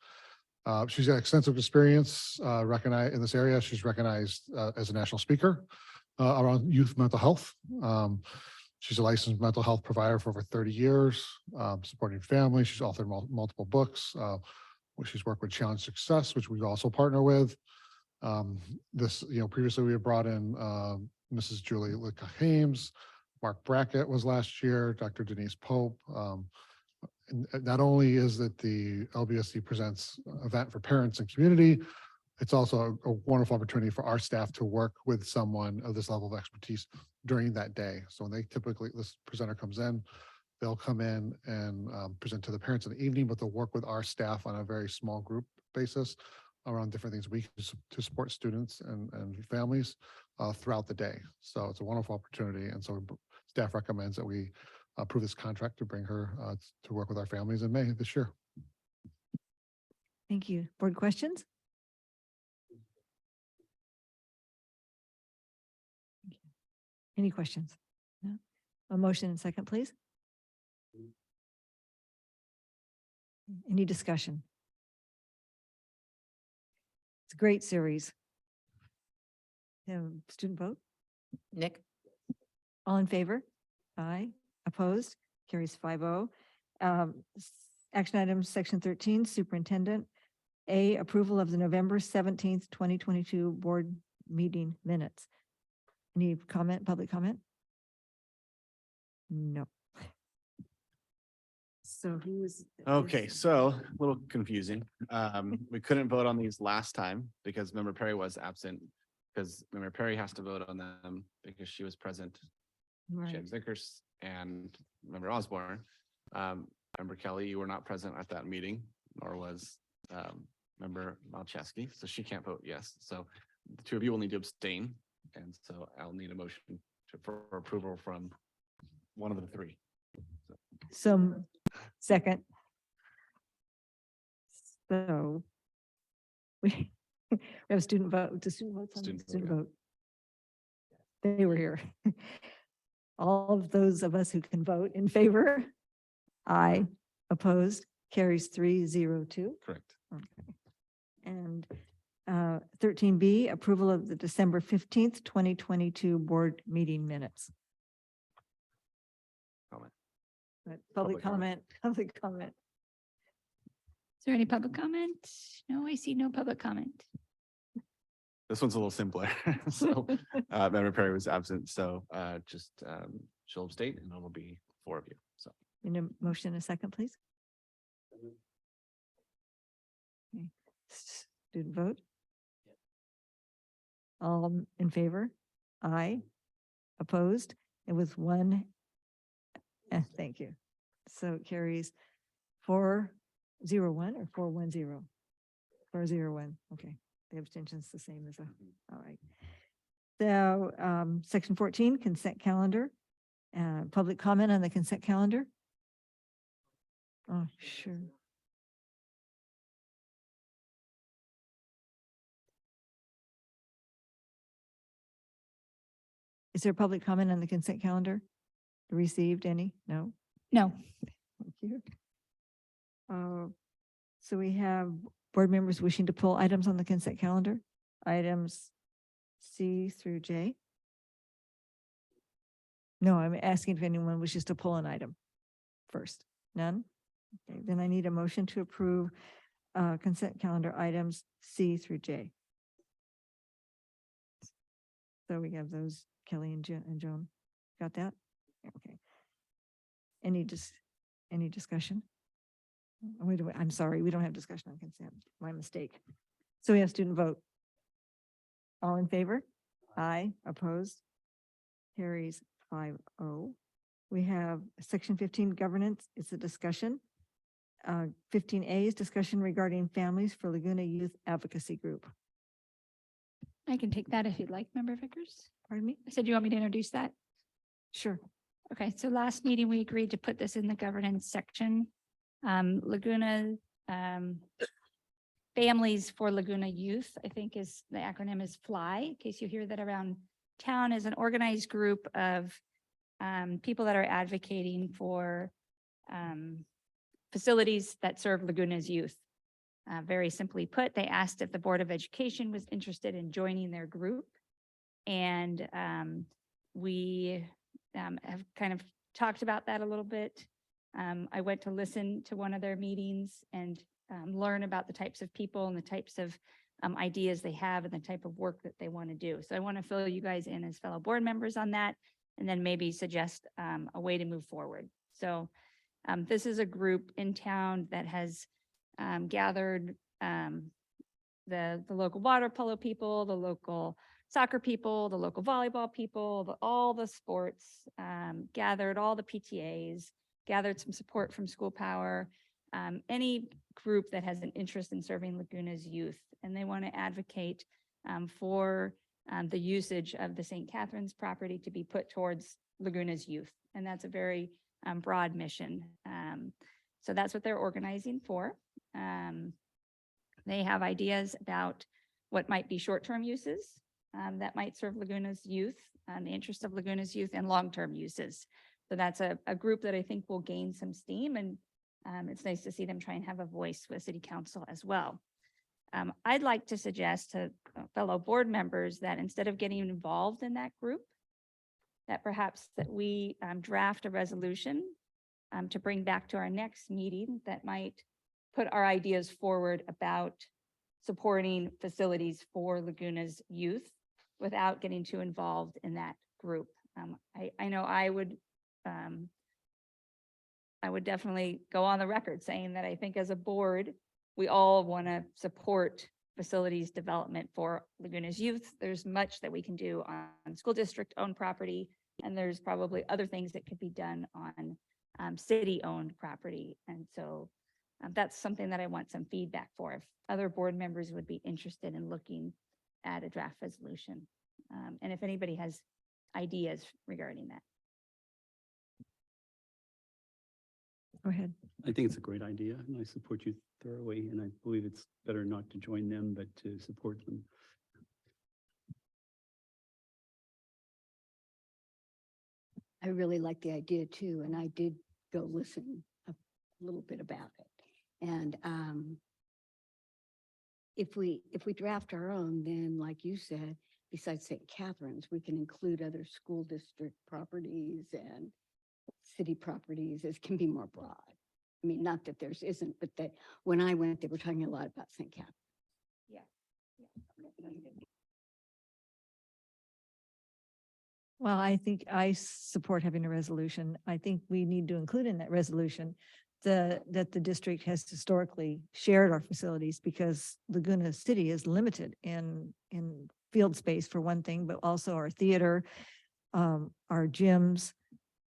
She's got extensive experience recognized in this area. She's recognized as a national speaker around youth mental health. She's a licensed mental health provider for over 30 years, supporting families. She's authored multiple books. She's worked with Challenge Success, which we also partner with. Previously we have brought in Mrs. Julie Lica-Hames, Mark Brackett was last year, Dr. Denise Pope. And not only is it the LBSC Presents event for parents and community, it's also a wonderful opportunity for our staff to work with someone of this level of expertise during that day. So when they typically, this presenter comes in, they'll come in and present to the parents in the evening, but they'll work with our staff on a very small group basis around different things we can do to support students and families throughout the day. So it's a wonderful opportunity. And so staff recommends that we approve this contract to bring her to work with our families in May this year. Thank you. Board questions? Any questions? No? A motion and second, please. Any discussion? It's a great series. Student vote? Nick? All in favor? Aye. Opposed? Carries 5-0. Action items, section 13, superintendent. A, approval of the November 17th, 2022 board meeting minutes. Any comment, public comment? No. So who's? Okay, so a little confusing. We couldn't vote on these last time because Member Perry was absent. Because Member Perry has to vote on them because she was present. Right. James Vickers and Member Osborne. Member Kelly, you were not present at that meeting, nor was Member Malczewski, so she can't vote yes. So the two of you will need to abstain. And so I'll need a motion for approval from one of the three. So, second. So we have student vote, do student votes on the Student vote, student yeah. vote? They were here. All of those of us who can vote in favor? Aye. Opposed? Carries 3-0-2. Correct. Okay. And 13B, approval of the December 15th, 2022 board meeting minutes. Comment. Public comment, public comment. Is there any public comment? No, I see no public comment. This one's a little simpler. So Member Perry was absent, so she'll abstain and it'll be 4 of you. So In a motion, a second, please. Okay. Student vote? All in favor? Aye. Opposed? It was 1. Thank you. So it carries 4-0-1 or 4-1-0? 4-0-1, okay. The abstention's the same as all right. So section 14, consent calendar. Public comment on the consent calendar? Oh, sure. Is there public comment on the consent calendar? Received any? No? No. Thank you. So we have board members wishing to pull items on the consent calendar, items C through J. No, I'm asking if anyone wishes to pull an item first. None? Okay, then I need a motion to approve consent calendar items C through J. So we have those, Kelly and Joan. Got that? Okay. Any discussion? Wait, I'm sorry, we don't have discussion on consent. My mistake. So we have student vote. All in favor? Aye. Opposed? Carries 5-0. We have section 15 governance. It's a discussion. 15A is discussion regarding families for Laguna Youth Advocacy Group. I can take that if you'd like, Member Vickers. Pardon me? I said, you want me to introduce that? Sure. Okay, so last meeting, we agreed to put this in the governance section. Laguna, Families for Laguna Youth, I think is, the acronym is FLY, in case you hear that around town, is an organized group of people that are advocating for facilities that serve Laguna's youth. Very simply put, they asked if the Board of Education was interested in joining their group. And we have kind of talked about that a little bit. I went to listen to one of their meetings and learn about the types of people and the types of ideas they have and the type of work that they want to do. So I want to fill you guys in as fellow board members on that, and then maybe suggest a way to move forward. So this is a group in town that has gathered the local water polo people, the local soccer people, the local volleyball people, all the sports, gathered all the PTAs, gathered some support from School Power, any group that has an interest in serving Laguna's youth, and they want to advocate for the usage of the St. Catharines property to be put towards Laguna's youth. And that's a very broad mission. So that's what they're organizing for. They have ideas about what might be short-term uses that might serve Laguna's youth, the interest of Laguna's youth, and long-term uses. So that's a group that I think will gain some steam, and it's nice to see them try and have a voice with City Council as well. I'd like to suggest to fellow board members that instead of getting involved in that group, that perhaps that we draft a resolution to bring back to our next meeting that might put our ideas forward about supporting facilities for Laguna's youth without getting too involved in that group. I know I would definitely go on the record saying that I think as a board, we all want to support facilities development for Laguna's youth. There's much that we can do on school district owned property, and there's probably other things that could be done on city owned property. And so that's something that I want some feedback for, if other board members would be interested in looking at a draft resolution. And if anybody has ideas regarding that. Go ahead. I think it's a great idea and I support you thoroughly. And I believe it's better not to join them, but to support them. I really like the idea too, and I did go listen a little bit about it. And if we draft our own, then like you said, besides St. Catharines, we can include other school district properties and city properties. It can be more broad. I mean, not that there's isn't, but that when I went, they were talking a lot about St. Catharines. Yeah. Well, I think I support having a resolution. I think we need to include in that resolution that the district has historically shared our facilities, because Laguna City is limited in field space for one thing, but also our theater, our gyms,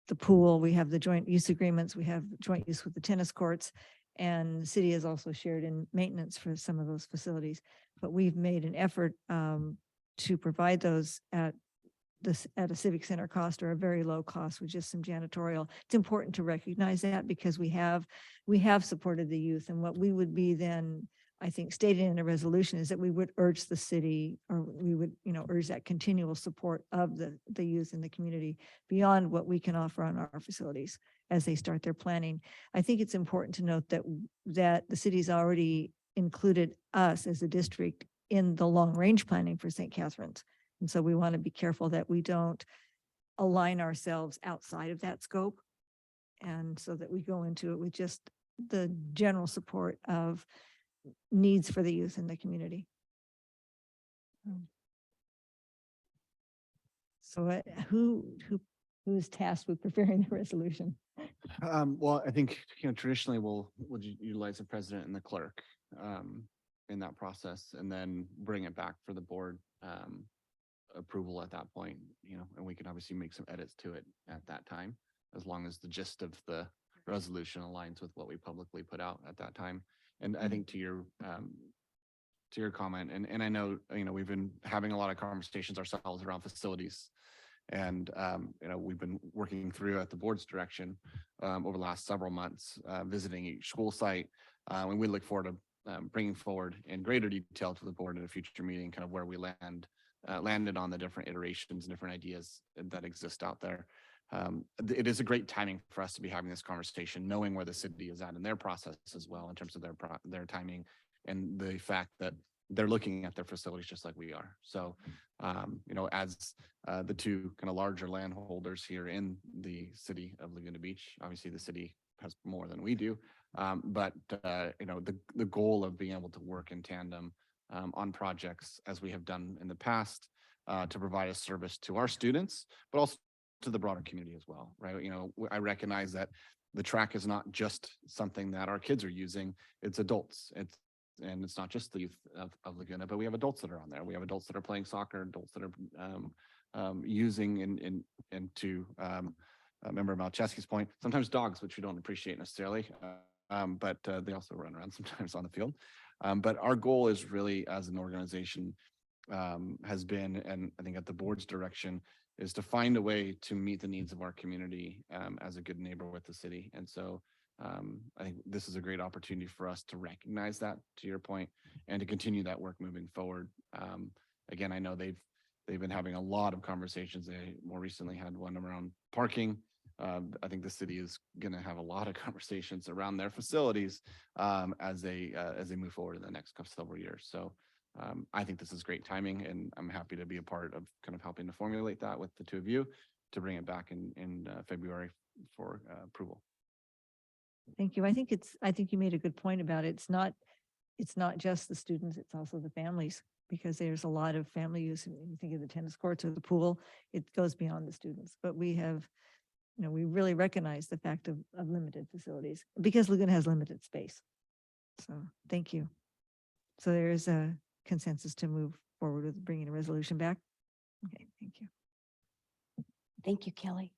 the pool. We have the joint use agreements. We have joint use with the tennis courts, and the city is also shared in maintenance for some of those facilities. But we've made an effort to provide those at a civic center cost, or a very low cost, with just some janitorial. It's important to recognize that, because we have supported the youth, and what we would be then, I think, stated in a resolution is that we would urge the city, or we would, urge that continual support of the youth in the community beyond what we can offer on our facilities as they start their planning. I think it's important to note that the city's already included us as a district in the long range planning for St. Catharines. And so we want to be careful that we don't align ourselves outside of that scope. And so that we go into it with just the general support of needs for the youth in the community. So who's tasked with preparing the resolution? Well, I think, traditionally we'll utilize the president and the clerk in that process, and then bring it back for the board approval at that point, and we can obviously make some edits to it at that time, as long as the gist of the resolution aligns with what we publicly put out at that time. And I think to your comment, and I know, we've been having a lot of conversations ourselves around facilities, and we've been working through at the board's direction over the last several months, visiting each school site, and we look forward to bringing forward in greater detail to the board in a future meeting, kind of where we landed on the different iterations and different ideas that exist out there. It is a great timing for us to be having this conversation, knowing where the city is at in their process as well, in terms of their timing, and the fact that they're looking at their facilities just like we are. So, as the two kind of larger landholders here in the city of Laguna Beach, obviously the city has more than we do, but the goal of being able to work in tandem on projects, as we have done in the past, to provide a service to our students, but also to the broader community as well, right? I recognize that the track is not just something that our kids are using, it's adults, it's And it's not just the youth of Laguna, but we have adults that are on there. We have adults that are playing soccer, adults that are using and to Member Malcheski's point, sometimes dogs, which we don't appreciate necessarily, but they also run around sometimes on the field. But our goal is really, as an organization, has been, and I think at the board's direction, is to find a way to meet the needs of our community as a good neighbor with the city. And so I think this is a great opportunity for us to recognize that, to your point, and to continue that work moving forward. Again, I know they've been having a lot of conversations. They more recently had one around parking. I think the city is going to have a lot of conversations around their facilities as they move forward in the next several years. So I think this is great timing, and I'm happy to be a part of kind of helping to formulate that with the two of you to bring it back in February for approval. Thank you. I think you made a good point about it. It's not just the students, it's also the families, because there's a lot of family use. When you think of the tennis courts or the pool, it goes beyond the students. But we have, we really recognize the fact of limited facilities because Laguna has limited space. So thank you. So there is a consensus to move forward with bringing a resolution back. Okay, thank you. Thank you, Kelly.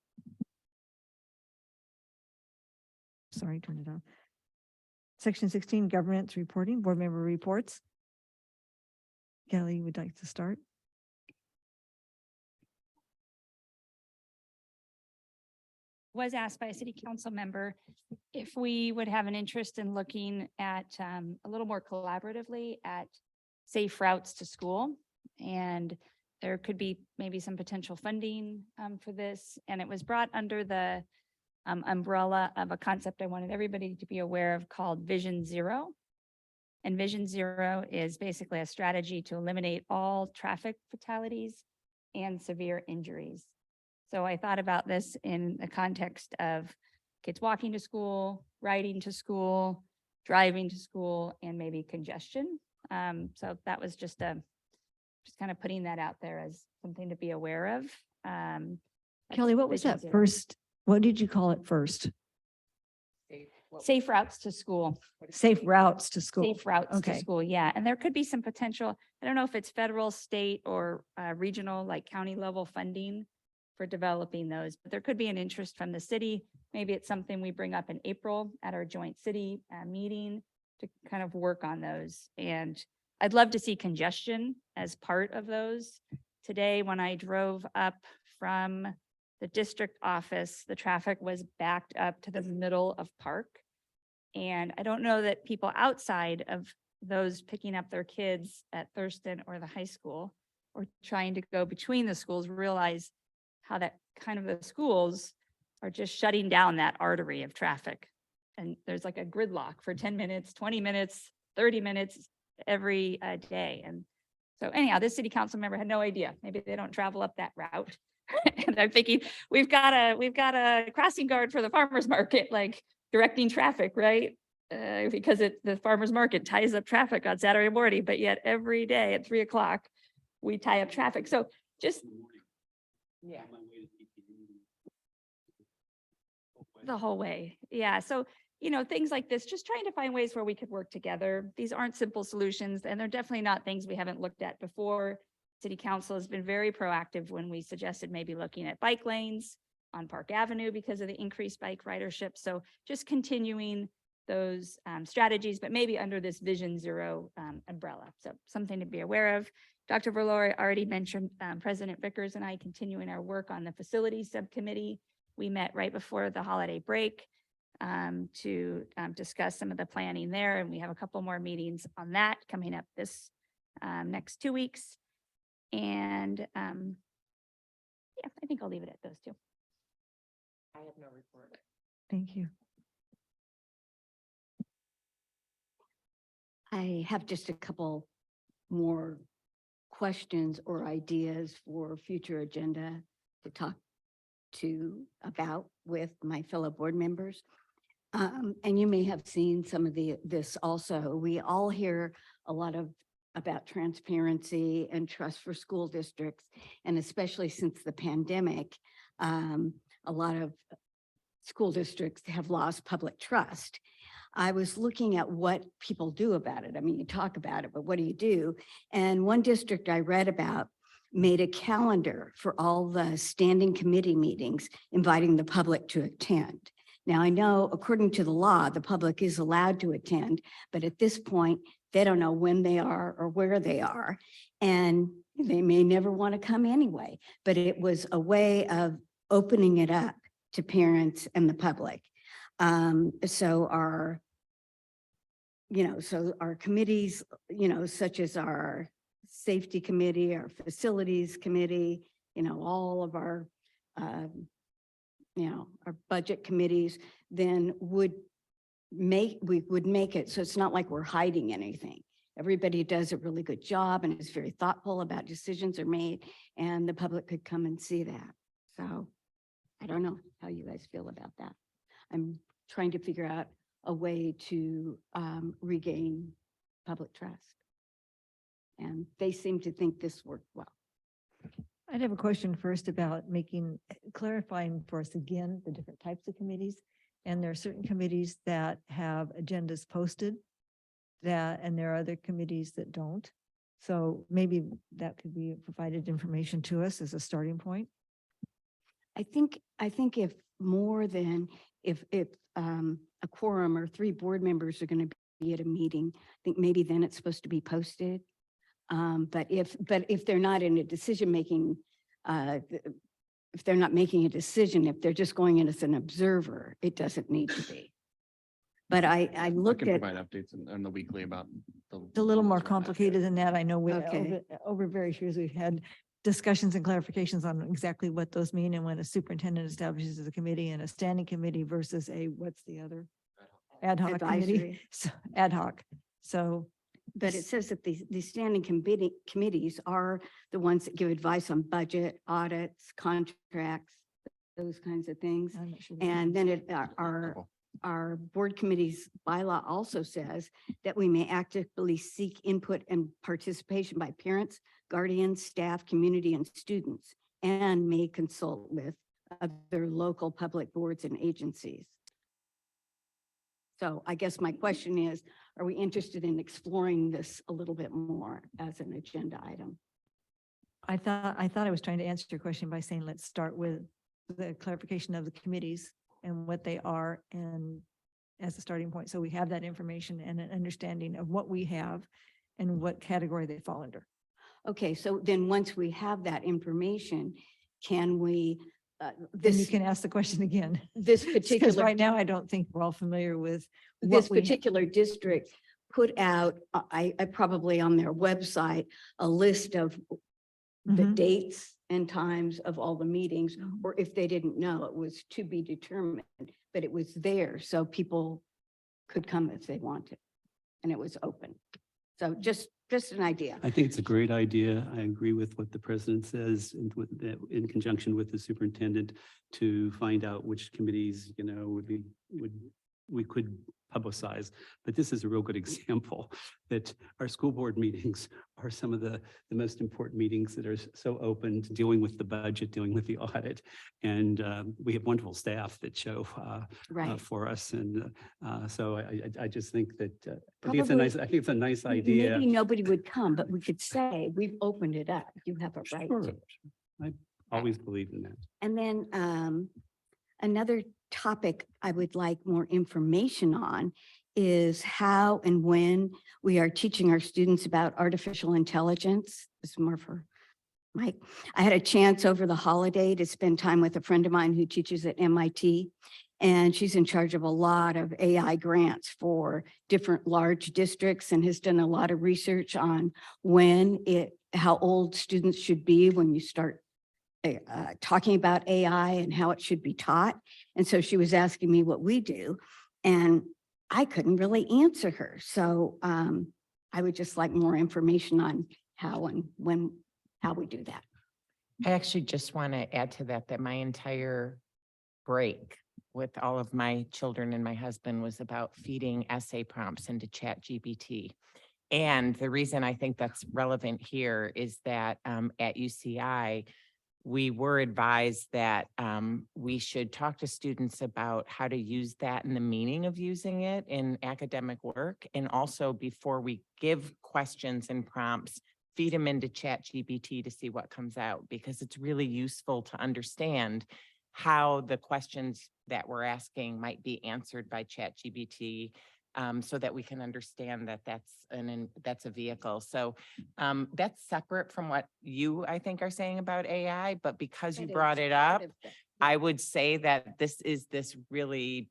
Sorry, turn it off. Section 16, governance reporting, board member reports. Kelly, would like to start? Was asked by a city council member if we would have an interest in looking at a little more collaboratively at safe routes to school. And there could be maybe some potential funding for this. And it was brought under the umbrella of a concept I wanted everybody to be aware of called Vision Zero. And Vision Zero is basically a strategy to eliminate all traffic fatalities and severe injuries. So I thought about this in the context of kids walking to school, riding to school, driving to school, and maybe congestion. So that was just kind of putting that out there as something to be aware of. Kelly, what was that first? What did you call it first? Safe routes to school. Safe routes to school. Safe routes to Okay. school, yeah. And there could be some potential, I don't know if it's federal, state, or regional, like county level funding for developing those, but there could be an interest from the city. Maybe it's something we bring up in April at our joint city meeting to kind of work on those. And I'd love to see congestion as part of those. Today, when I drove up from the district office, the traffic was backed up to the middle of Park. And I don't know that people outside of those picking up their kids at Thurston or the high school or trying to go between the schools realize how that kind of the schools are just shutting down that artery of traffic. And there's like a gridlock for 10 minutes, 20 minutes, 30 minutes every day. And so anyhow, this city council member had no idea. Maybe they don't travel up that route. And I'm thinking, we've got a crossing guard for the farmer's market, like directing traffic, right? Because the farmer's market ties up traffic on Saturday morning, but yet every day at 3 o'clock, we tie up traffic. So just Yeah. the whole way. Yeah. So, things like this, just trying to find ways where we could work together. These aren't simple solutions, and they're definitely not things we haven't looked at before. City Council has been very proactive when we suggested maybe looking at bike lanes on Park Avenue because of the increased bike ridership. So just continuing those strategies, but maybe under this Vision Zero umbrella. So something to be aware of. Dr. Valori already mentioned President Vickers and I continuing our work on the facilities subcommittee. We met right before the holiday break to discuss some of the planning there. And we have a couple more meetings on that coming up this next 2 weeks. And yeah, I think I'll leave it at those two. I have no report. Thank you. I have just a couple more questions or ideas for future agenda to talk about with my fellow board members. And you may have seen some of this also. We all hear a lot about transparency and trust for school districts. And especially since the pandemic, a lot of school districts have lost public trust. I was looking at what people do about it. I mean, you talk about it, but what do you do? And one district I read about made a calendar for all the standing committee meetings, inviting the public to attend. Now, I know according to the law, the public is allowed to attend, but at this point, they don't know when they are or where they are. And they may never want to come anyway, but it was a way of opening it up to parents and the public. So our committees, such as our safety committee, our facilities committee, all of our, our budget committees, then we would make it so it's not like we're hiding anything. Everybody does a really good job and is very thoughtful about decisions are made, and the public could come and see that. So I don't know how you guys feel about that. I'm trying to figure out a way to regain public trust. And they seem to think this worked well. I'd have a question first about clarifying for us again, the different types of committees. And there are certain committees that have agendas posted and there are other committees that don't. So maybe that could be provided information to us as a starting point. I think if a quorum or 3 board members are going to be at a meeting, I think maybe then it's supposed to be posted. But if they're not in a decision-making, if they're not making a decision, if they're just going in as an observer, it doesn't need to be. But I looked can at, provide updates on the weekly about It's a little more complicated than that. I know Okay. over various years, we've had discussions and clarifications on exactly what those mean and when a superintendent establishes a committee and a standing committee versus what's the other? Ad hoc committee, Advisory. so ad hoc. So but it says that the standing committees are the ones that give advice on budget, audits, contracts, those kinds of things. I'm not sure. And then our board committee's bylaw also says that we may actively seek input and participation by parents, guardians, staff, community, and students, and may consult with other local public boards and agencies. So I guess my question is, are we interested in exploring this a little bit more as an agenda item? I thought I was trying to answer your question by saying, let's start with the clarification of the committees and what they are and as a starting point. So we have that information and an understanding of what we have and what category they fall under. Okay, so then once we have that information, can we, Then you can ask the question again. this Because particular, right now, I don't think we're all familiar with this what we particular district put out, I probably on their website, a list of the Mhm. dates and times of all the meetings, or if they didn't know, it was to be determined, but it was there, so people could come if they wanted, and it was open. So just an idea. I think it's a great idea. I agree with what the president says in conjunction with the superintendent to find out which committees, we could publicize. But this is a real good example that our school board meetings are some of the most important meetings that are so open to dealing with the budget, dealing with the audit. And we have wonderful staff that show Right. for us. And so I just think that I Probably- think it's a nice idea. Maybe nobody would come, but we could say, we've opened it up. You have a right Sure. to. I always believe in that. And then another topic I would like more information on is how and when we are teaching our students about artificial intelligence. This is more for Mike. I had a chance over the holiday to spend time with a friend of mine who teaches at MIT. And she's in charge of a lot of AI grants for different large districts and has done a lot of research on how old students should be when you start talking about AI and how it should be taught. And so she was asking me what we do, and I couldn't really answer her. So I would just like more information on how and how we do that. I actually just want to add to that my entire break with all of my children and my husband was about feeding essay prompts into ChatGPT. And the reason I think that's relevant here is that at UCI, we were advised that we should talk to students about how to use that and the meaning of using it in academic work. And also before we give questions and prompts, feed them into ChatGPT to see what comes out, because it's really useful to understand how the questions that we're asking might be answered by ChatGPT, so that we can understand that that's a vehicle. So that's separate from what you, I think, are saying about AI, but because you brought it up, I would say that this is this really,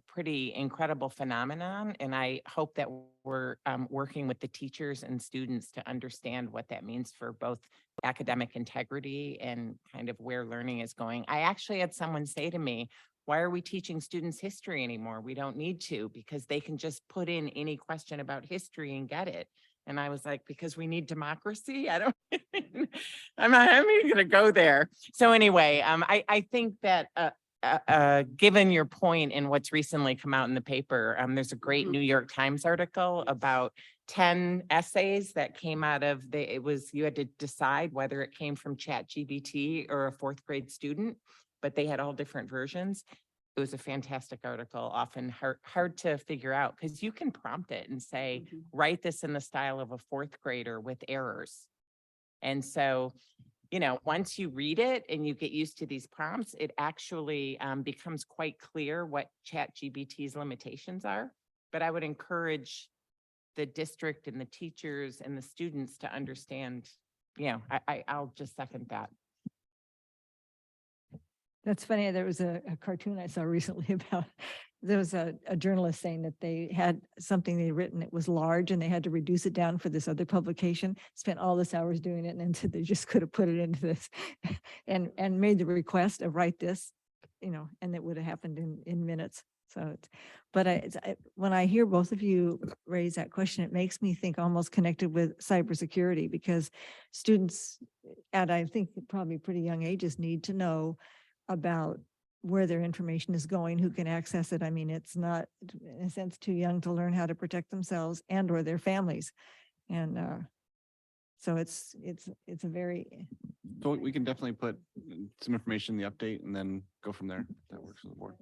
pretty incredible phenomenon. And I hope that we're working with the teachers and students to understand what that means for both academic integrity and kind of where learning is going. I actually had someone say to me, why are we teaching students history anymore? We don't need to, because they can just put in any question about history and get it. And I was like, because we need democracy. I'm not even going to go there. So anyway, I think that given your point in what's recently come out in the paper, there's a great New York Times article about 10 essays that came out of you had to decide whether it came from ChatGPT or a 4th grade student, but they had all different versions. It was a fantastic article, often hard to figure out, because you can prompt it and say, write this in the style of a 4th grader with errors. And so, once you read it and you get used to these prompts, it actually becomes quite clear what ChatGPT's limitations are. But I would encourage the district and the teachers and the students to understand, I'll just second that. That's funny. There was a cartoon I saw recently about, there was a journalist saying that they had something they'd written, it was large and they had to reduce it down for this other publication, spent all this hours doing it, and then said they just could have put it into this and made the request of write this, and it would have happened in minutes. So when I hear both of you raise that question, it makes me think almost connected with cybersecurity, because students at, I think, probably pretty young ages need to know about where their information is going, who can access it. I mean, it's not, in a sense, too young to learn how to protect themselves and or their families. And so it's a very. So we can definitely put some information in the update and then go from there. That works for the board.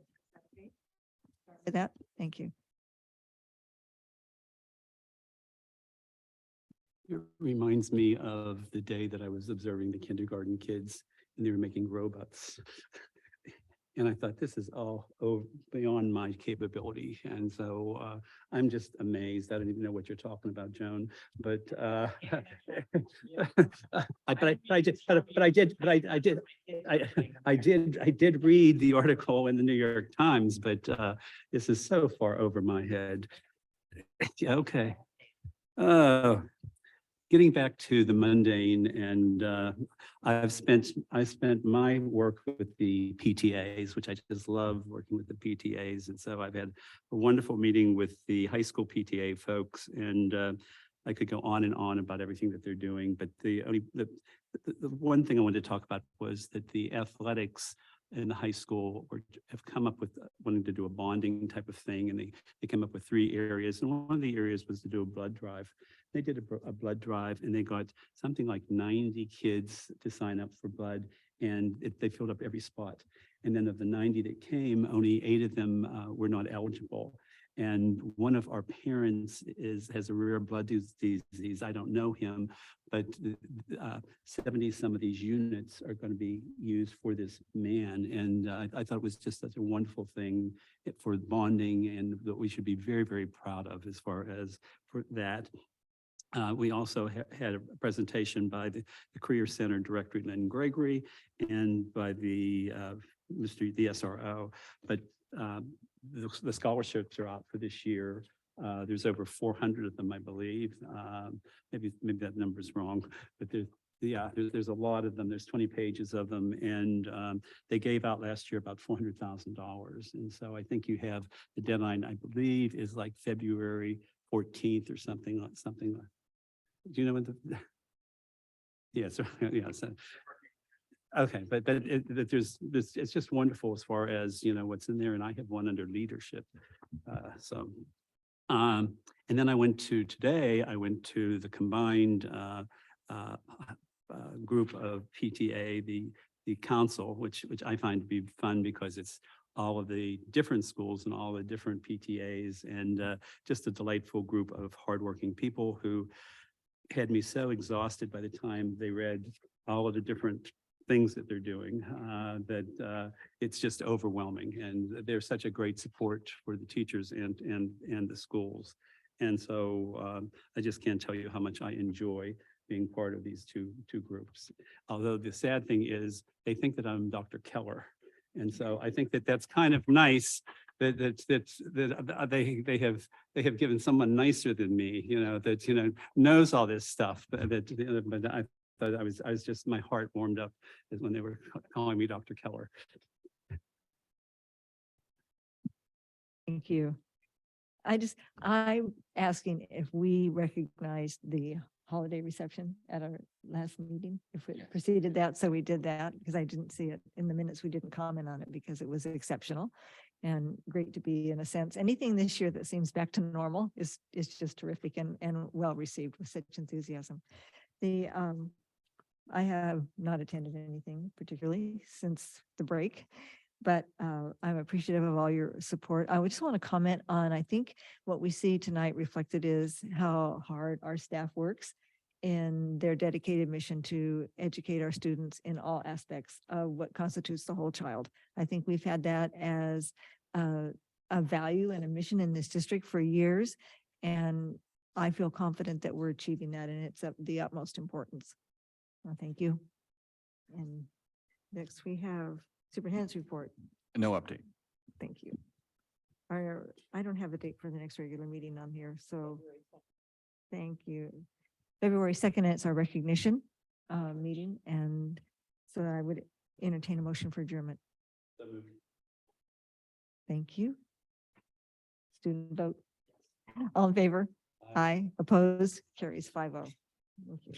For that, thank you. It reminds me of the day that I was observing the kindergarten kids and they were making robots. And I thought, this is all beyond my capability. And so I'm just amazed. I don't even know what you're talking about, Joan. But I did read the article in the New York Times, but this is so far over my head. Yeah, okay. Getting back to the mundane, and I spent my work with the PTAs, which I just love working with the PTAs. And so I've had a wonderful meeting with the high school PTA folks, and I could go on and on about everything that they're doing. But the one thing I wanted to talk about was that the athletics in the high school have come up with wanting to do a bonding type of thing. And they came up with 3 areas. And one of the areas was to do a blood drive. They did a blood drive and they got something like 90 kids to sign up for blood, and they filled up every spot. And then of the 90 that came, only 8 of them were not eligible. And one of our parents has a rare blood disease. I don't know him, but 70 some of these units are going to be used for this man. And I thought it was just such a wonderful thing for bonding, and that we should be very, very proud of as far as for that. We also had a presentation by the Career Center Director, Lynn Gregory, and by the SRO. But the scholarships are out for this year. There's over 400 of them, I believe. Maybe that number's wrong, but there's a lot of them. There's 20 pages of them, and they gave out last year about $400,000. And so I think you have the deadline, I believe, is like February 14th or something like. Do you know when yes, yes. Okay, but it's just wonderful as far as, what's in there, and I have one under leadership. And then today I went to the combined group of PTA, the council, which I find to be fun because it's all of the different schools and all the different PTAs, and just a delightful group of hardworking people who had me so exhausted by the time they read all of the different things that they're doing, that it's just overwhelming. And they're such a great support for the teachers and the schools. And so I just can't tell you how much I enjoy being part of these two groups. Although the sad thing is they think that I'm Dr. Keller. And so I think that that's kind of nice that they have given someone nicer than me, that knows all this stuff. But I thought I was just, my heart warmed up when they were calling me Dr. Keller. Thank you. I'm asking if we recognized the holiday reception at our last meeting, if it preceded that, so we did that, because I didn't see it in the minutes. We didn't comment on it because it was exceptional and great to be, in a sense. Anything this year that seems back to normal is just terrific and well received with such enthusiasm. I have not attended anything particularly since the break, but I'm appreciative of all your support. I would just want to comment on, I think what we see tonight reflected is how hard our staff works in their dedicated mission to educate our students in all aspects of what constitutes the whole child. I think we've had that as a value and a mission in this district for years, and I feel confident that we're achieving that, and it's of the utmost importance. Well, thank you. And next we have Superintendent's report. No update. Thank you. I don't have a date for the next regular meeting on here, so thank you. February 2nd, it's our recognition meeting, and so I would entertain a motion for adjournment. Thank you. Student vote. All in favor? Aye. Opposed? Carries 5-0. Thank you.